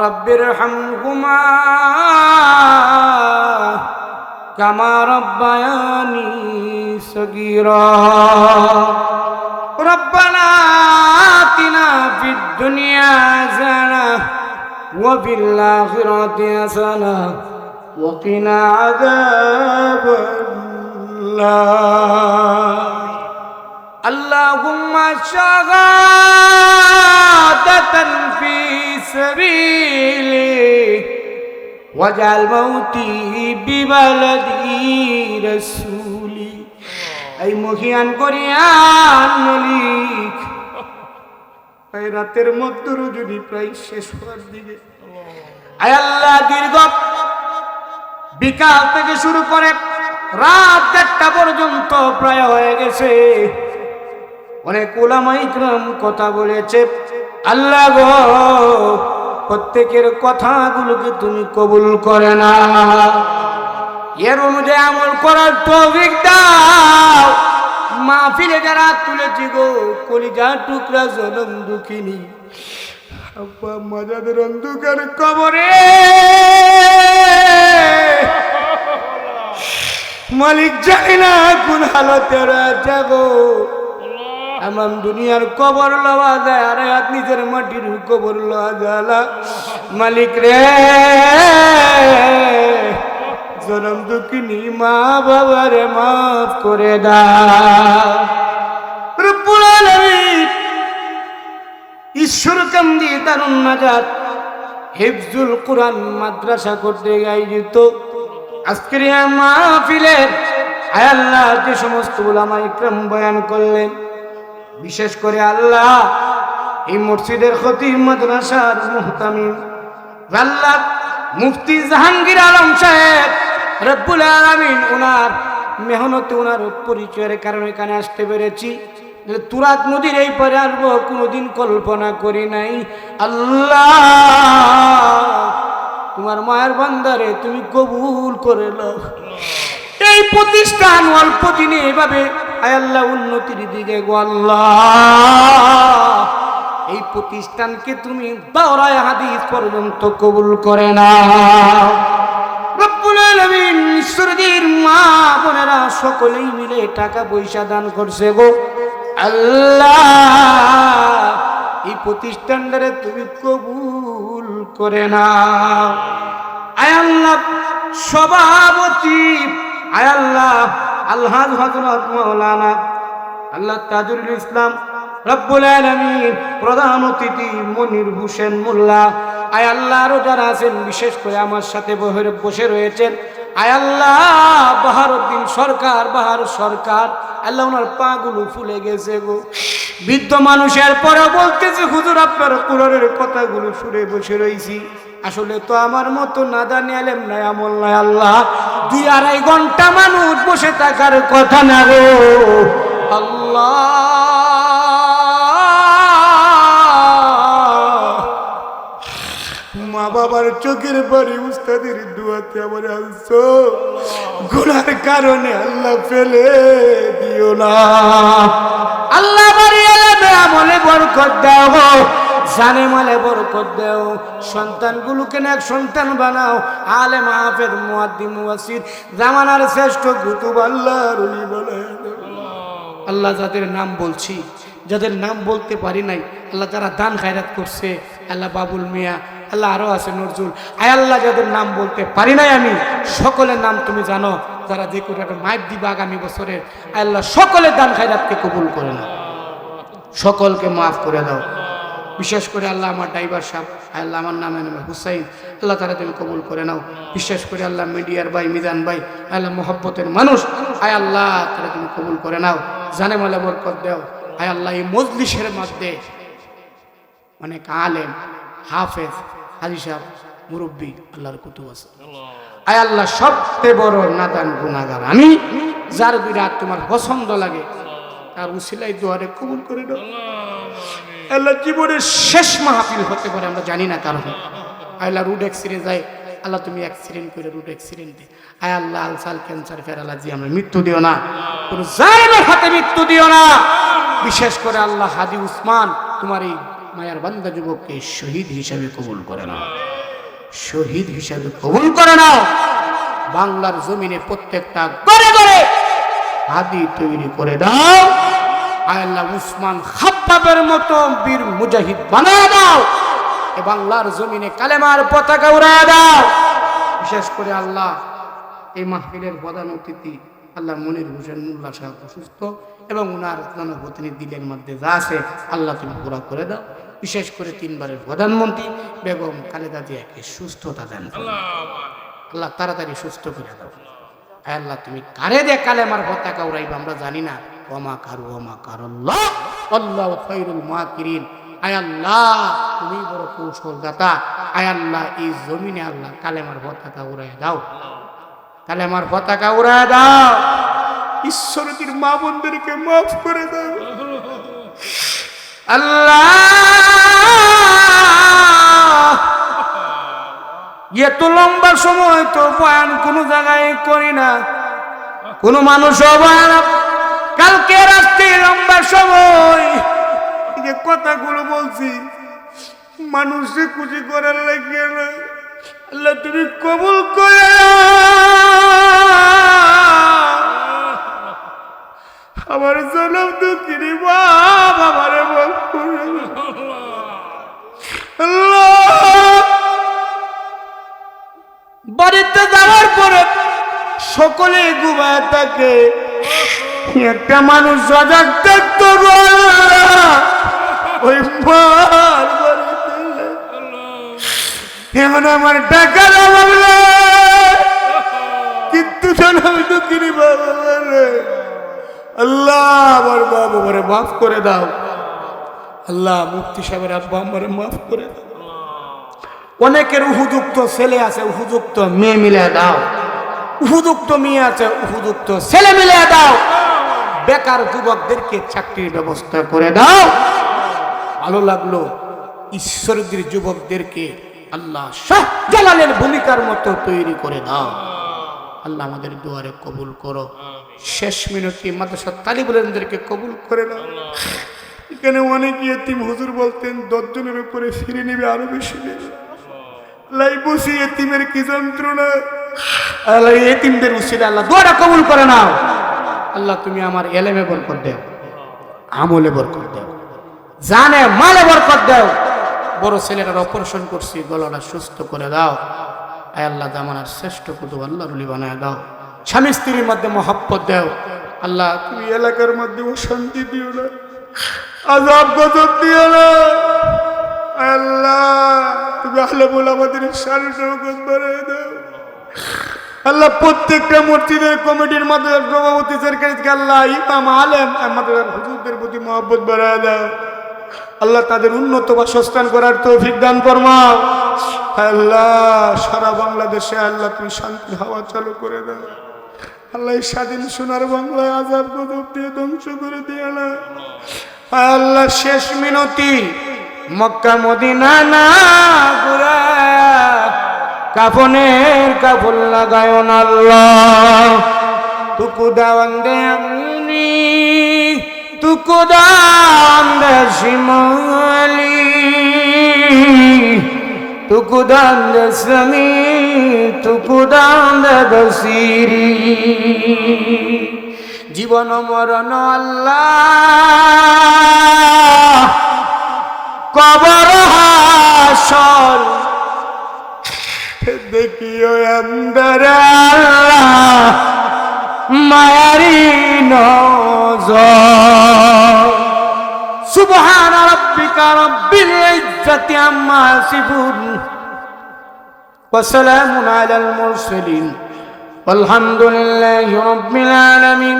রাব্বিরহামহুমা কামা রাব্বায়ানি সগীরা রব্বানা আতিনা ফিদ দুনিয়া হাসানাহ ওয়া ফিল আখিরাতি হাসানাহ ওয়া কিনা আযাবান্নার اللهم شهادة في سبيلي واجعل موتي ببلدي رسولي এই মহিয়ান করিয়ান মালিক এই রাতের মধ্যে রজনী প্রায় শেষ হওয়ার দিকে আয় আল্লাহ দীর্ঘ বিকাল থেকে শুরু করে রাত 1টা পর্যন্ত প্রায় হয়ে গেছে অনেক উলামা ইকরাম কথা বলেছে আল্লাহ গো প্রত্যেকের কথাগুলোকে তুমি কবুল করে না এর অনুযায়ী আমল করার তৌফিক দাও মাহফিলে যারা তুলেছি গো কলিজা টুকরা জনম দুঃখিনী আব্বা মাজাদের অন্ধকার কবরে মালিক জানি না কোন হালতে যাবো এমন দুনিয়ার কবর লওয়া যায় আর হাত নিজের মাটির কবর লওয়া যায় মালিক রে জনম দুঃখিনী মা বাবারে মাফ করে দাও রব্বুল আলামিন ঈশ্বর কান্দি দারুন নাজাত হিফজুল কোরআন মাদ্রাসা করতে আয়োজিত আজকের এই মাহফিলে আয় আল্লাহ যে সমস্ত উলামা ইকরাম বয়ান করলেন বিশেষ করে আল্লাহ এই মসজিদের খতিব মাদ্রাসার মুহতামিম আল্লাহ মুফতি জাহাঙ্গীর আলম সাহেব রব্বুল আলামিন ওনার মেহনতে ওনার পরিচয়ের কারণে এখানে আসতে পেরেছি তুরাত নদীর এই পারে আসবো কোনোদিন কল্পনা করি নাই আল্লাহ তোমার মায়ের বান্দারে তুমি কবুল করে নাও এই প্রতিষ্ঠান অল্প দিনে এভাবে আয় আল্লাহ উন্নতির দিকে গো আল্লাহ এই প্রতিষ্ঠানকে তুমি দাওরায়ে হাদিস পর্যন্ত কবুল করে নাও রব্বুল আলামিন ঈশ্বরদের মা বোনেরা সকলেই মিলে টাকা পয়সা দান করছে গো আল্লাহ এই প্রতিষ্ঠানটারে তুমি কবুল করে নাও আয় আল্লাহ সভাপতি আয় আল্লাহ আলহাজ হযরত মাওলানা আল্লাহ তাজুল ইসলাম রব্বুল আলামিন প্রধান অতিথি মনির হোসেন মোল্লা আয় আল্লাহ আরো যারা আছেন বিশেষ করে আমার সাথে বসে রয়েছেন আয় আল্লাহ বাহারুদ্দিন সরকার বাহার সরকার আল্লাহ ওনার পা গুলো ফুলে গেছে গো বৃদ্ধ মানুষের পরে বলতেছে হুজুর আপনার কোরআনের কথাগুলো শুনে বসে রয়েছি আসলে তো আমার মতো নাদানি আলেম নাই আমল নাই আল্লাহ 2-2.5 ঘন্টা মানুষ বসে থাকার কথা না গো আল্লাহ মা বাবার চোখের বাড়ি উস্তাদের দুয়াতে আমার আনছো গুনার কারণে আল্লাহ ফেলে দিও না আল্লাহ বাড়ি এলামে আমলে বরকত দাও জানে মালে বরকত দাও সন্তানগুলোকে নেক সন্তান বানাও আলেম হাফেজ মুয়াদ্দিন মুয়াসসির জামানার শ্রেষ্ঠ কুতুব আল্লাহর ওলি বানাও আল্লাহ যাদের নাম বলছি যাদের নাম বলতে পারি নাই আল্লাহ যারা দান খায়রাত করছে আল্লাহ বাবুল মিয়া আল্লাহ আরো আছে নজরুল আয় আল্লাহ যাদের নাম বলতে পারি নাই আমি সকলের নাম তুমি জানো যারা যে কোনো একটা মাইক দিবা আগামী বছরের আল্লাহ সকলের দান খায়রাতকে কবুল করে নাও সকলকে মাফ করে দাও বিশেষ করে আল্লাহ আমার ড্রাইভার সাহেব আল্লাহ আমার নামে হুসাইন আল্লাহ তারা তুমি কবুল করে নাও বিশেষ করে আল্লাহ মিডিয়ার ভাই মিজান ভাই আল্লাহ মোহব্বতের মানুষ আয় আল্লাহ তারা তুমি কবুল করে নাও জানে মালে বরকত দাও আয় আল্লাহ এই মজলিসের মধ্যে অনেক আলেম হাফেজ হাজি সাহেব মুরব্বী আল্লাহর কুতুব আছে আয় আল্লাহ সবচেয়ে বড় নাদান গুনাহগার আমি যার বিরাট তোমার পছন্দ লাগে তার উসিলাই দোয়ারে কবুল করে দাও আল্লাহ। জীবনের শেষ মাহফিল হতে পারে আমরা জানি না কারণ আল্লাহ রুড অ্যাক্সিডেন্ট যায় আল্লাহ তুমি অ্যাক্সিডেন্ট করে রুড অ্যাক্সিডেন্টে আয় আল্লাহ আলসাল ক্যান্সার ফেরালাজি আমরা মৃত্যু দিও না, কোনো জালেমের হাতে মৃত্যু দিও না। বিশেষ করে আল্লাহ হাদি উসমান তোমার এই মায়ার বান্দা যুবককে শহীদ হিসাবে কবুল করে নাও, শহীদ হিসাবে কবুল করে নাও। বাংলার জমিনে প্রত্যেকটা ঘরে ঘরে হাদি তৈরি করে দাও। আয় আল্লাহ উসমান খাব্বাবের মতো বীর মুজাহিদ বানায় দাও। এ বাংলার জমিনে কালেমার পতাকা উড়ায় দাও। বিশেষ করে আল্লাহ এই মাহফিলের প্রধান অতিথি আল্লাহ মনির হোসেন মোল্লা সাহেব অসুস্থ এবং ওনার জনপ্রতিনিধি দিলের মধ্যে যা আছে আল্লাহ তুমি পুরা করে দাও। বিশেষ করে 3 বারের প্রধানমন্ত্রী বেগম খালেদা জিয়াকে সুস্থতা দেন আল্লাহ, তাড়াতাড়ি সুস্থ করে দাও। আল্লাহ তুমি কারে দে কালেমার পতাকা উড়াইবা আমরা জানি না। ওমা কারুল্লাহ আল্লাহু খায়রুল মাকিরিন। আয় আল্লাহ তুমি বড় কৌশল দাতা। আয় আল্লাহ এই জমিনে আল্লাহ কালেমার পতাকা উড়াই দাও, কালেমার পতাকা উড়াই দাও। ঈশ্বরীর মা বোনদেরকে মাফ করে দাও আল্লাহ। এত লম্বা সময় তো বয়ান কোনো জায়গায় করি না, কোন মানুষও বয়ান কালকে রাত্রে লম্বা সময় যে কথাগুলো বলছি মানুষে খুশি করার লাগে না। আল্লাহ তুমি কবুল করে আমার জনম দুঃখিনী বাপ আমারে মাফ করে আল্লাহ। বাড়িতে যাওয়ার পরে সকলে ঘুমায় থাকে, একটা মানুষ সজাগ থাকতো ওই মার বাড়িতে। এখন আমার টাকার অভাব নেই কিন্তু আমি তো কিনি বাবা আল্লাহ আমার বাবা আমারে মাফ করে দাও আল্লাহ। মুফতি সাহেবের আব্বা আমারে মাফ করে দাও। অনেকের উপযুক্ত ছেলে আছে, উপযুক্ত মেয়ে মিলে দাও। উপযুক্ত মেয়ে আছে, উপযুক্ত ছেলে মিলে দাও। বেকার যুবকদেরকে চাকরির ব্যবস্থা করে দাও। ভালো লাগলো ঈশ্বরদের যুবকদেরকে আল্লাহ শাহজালালের ভূমিকার মতো তৈরি করে দাও আল্লাহ। আমাদের দুয়ারে কবুল করো। শেষ মিনতি মাদ্রাসা তালিবুল ইলমদেরকে কবুল করে নাও। এখানে অনেক ইয়েতিম হুজুর বলতেন 10 জনের উপরে ফিরে নিবে, আরো বেশি নেবে। লাই বসি ইয়েতিমের কি যন্ত্রণা আল্লাহ। ইয়েতিমদের উসিলা আল্লাহ দুয়াটা কবুল করে নাও আল্লাহ। তুমি আমার এলেমে বরকত দাও, আমলে বরকত দাও, জানে মালে বরকত দাও। বড় ছেলেটার অপারেশন করছি, গলাটা সুস্থ করে দাও। আয় আল্লাহ জামানার শ্রেষ্ঠ কুতুব আল্লাহর ওলি বানায় দাও। স্বামী স্ত্রীর মধ্যে মহব্বত দাও আল্লাহ। তুমি এলাকার মধ্যে অশান্তি দিও না, আযাব গজব দিও না আল্লাহ। তুমি আলেমুল আমাদের শান শওকত বাড়ায় দাও আল্লাহ। প্রত্যেকটা মসজিদের কমিটির মধ্যে সভাপতি সরকারকে আল্লাহ ইমাম আলেম আমাদের হুজুরদের প্রতি মহব্বত বাড়ায় দাও আল্লাহ। তাদের উন্নত বাসস্থান করার তৌফিক দান ফরমাও আল্লাহ। সারা বাংলাদেশে আল্লাহ তুমি শান্তি হাওয়া চালু করে দাও আল্লাহ। এই স্বাধীন সোনার বাংলায় আযাব গজব দিয়ে ধ্বংস করে দিয়ে না আল্লাহ। শেষ মিনতি মক্কা মদিনা না ঘুরায়া কাফনের কাফন লাগায় না আল্লাহ। তুকু দাওয়ান দে আমনি তুকু দাওয়ান দে শিমালি তুকু দান দে সামি তুকু দান দে বসিরি। জীবন মরণ আল্লাহ, কবর হাসর দেখিও আমদার আল্লাহ মায়ারি নজর। সুবহান রাব্বিকা রাব্বিল ইজ্জাতি আম্মা ইয়াসিফুন ওয়া সালামুন আলাল মুরসালিন আলহামদুলিল্লাহি রাব্বিল আলামিন।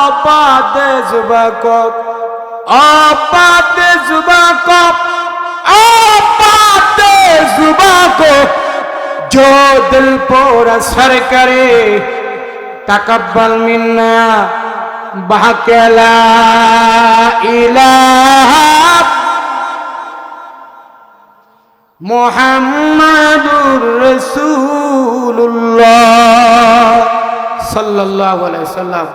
আপাতে জুবাকব আপাতে জুবাকব आपाते जुबा को जो दिल पर असर करे तकब्बल मिन्ना বাহকে লা ইলাহা মুহাম্মাদুর রাসূলুল্লাহ সাল্লাল্লাহু আলাইহি ওয়াসাল্লাম।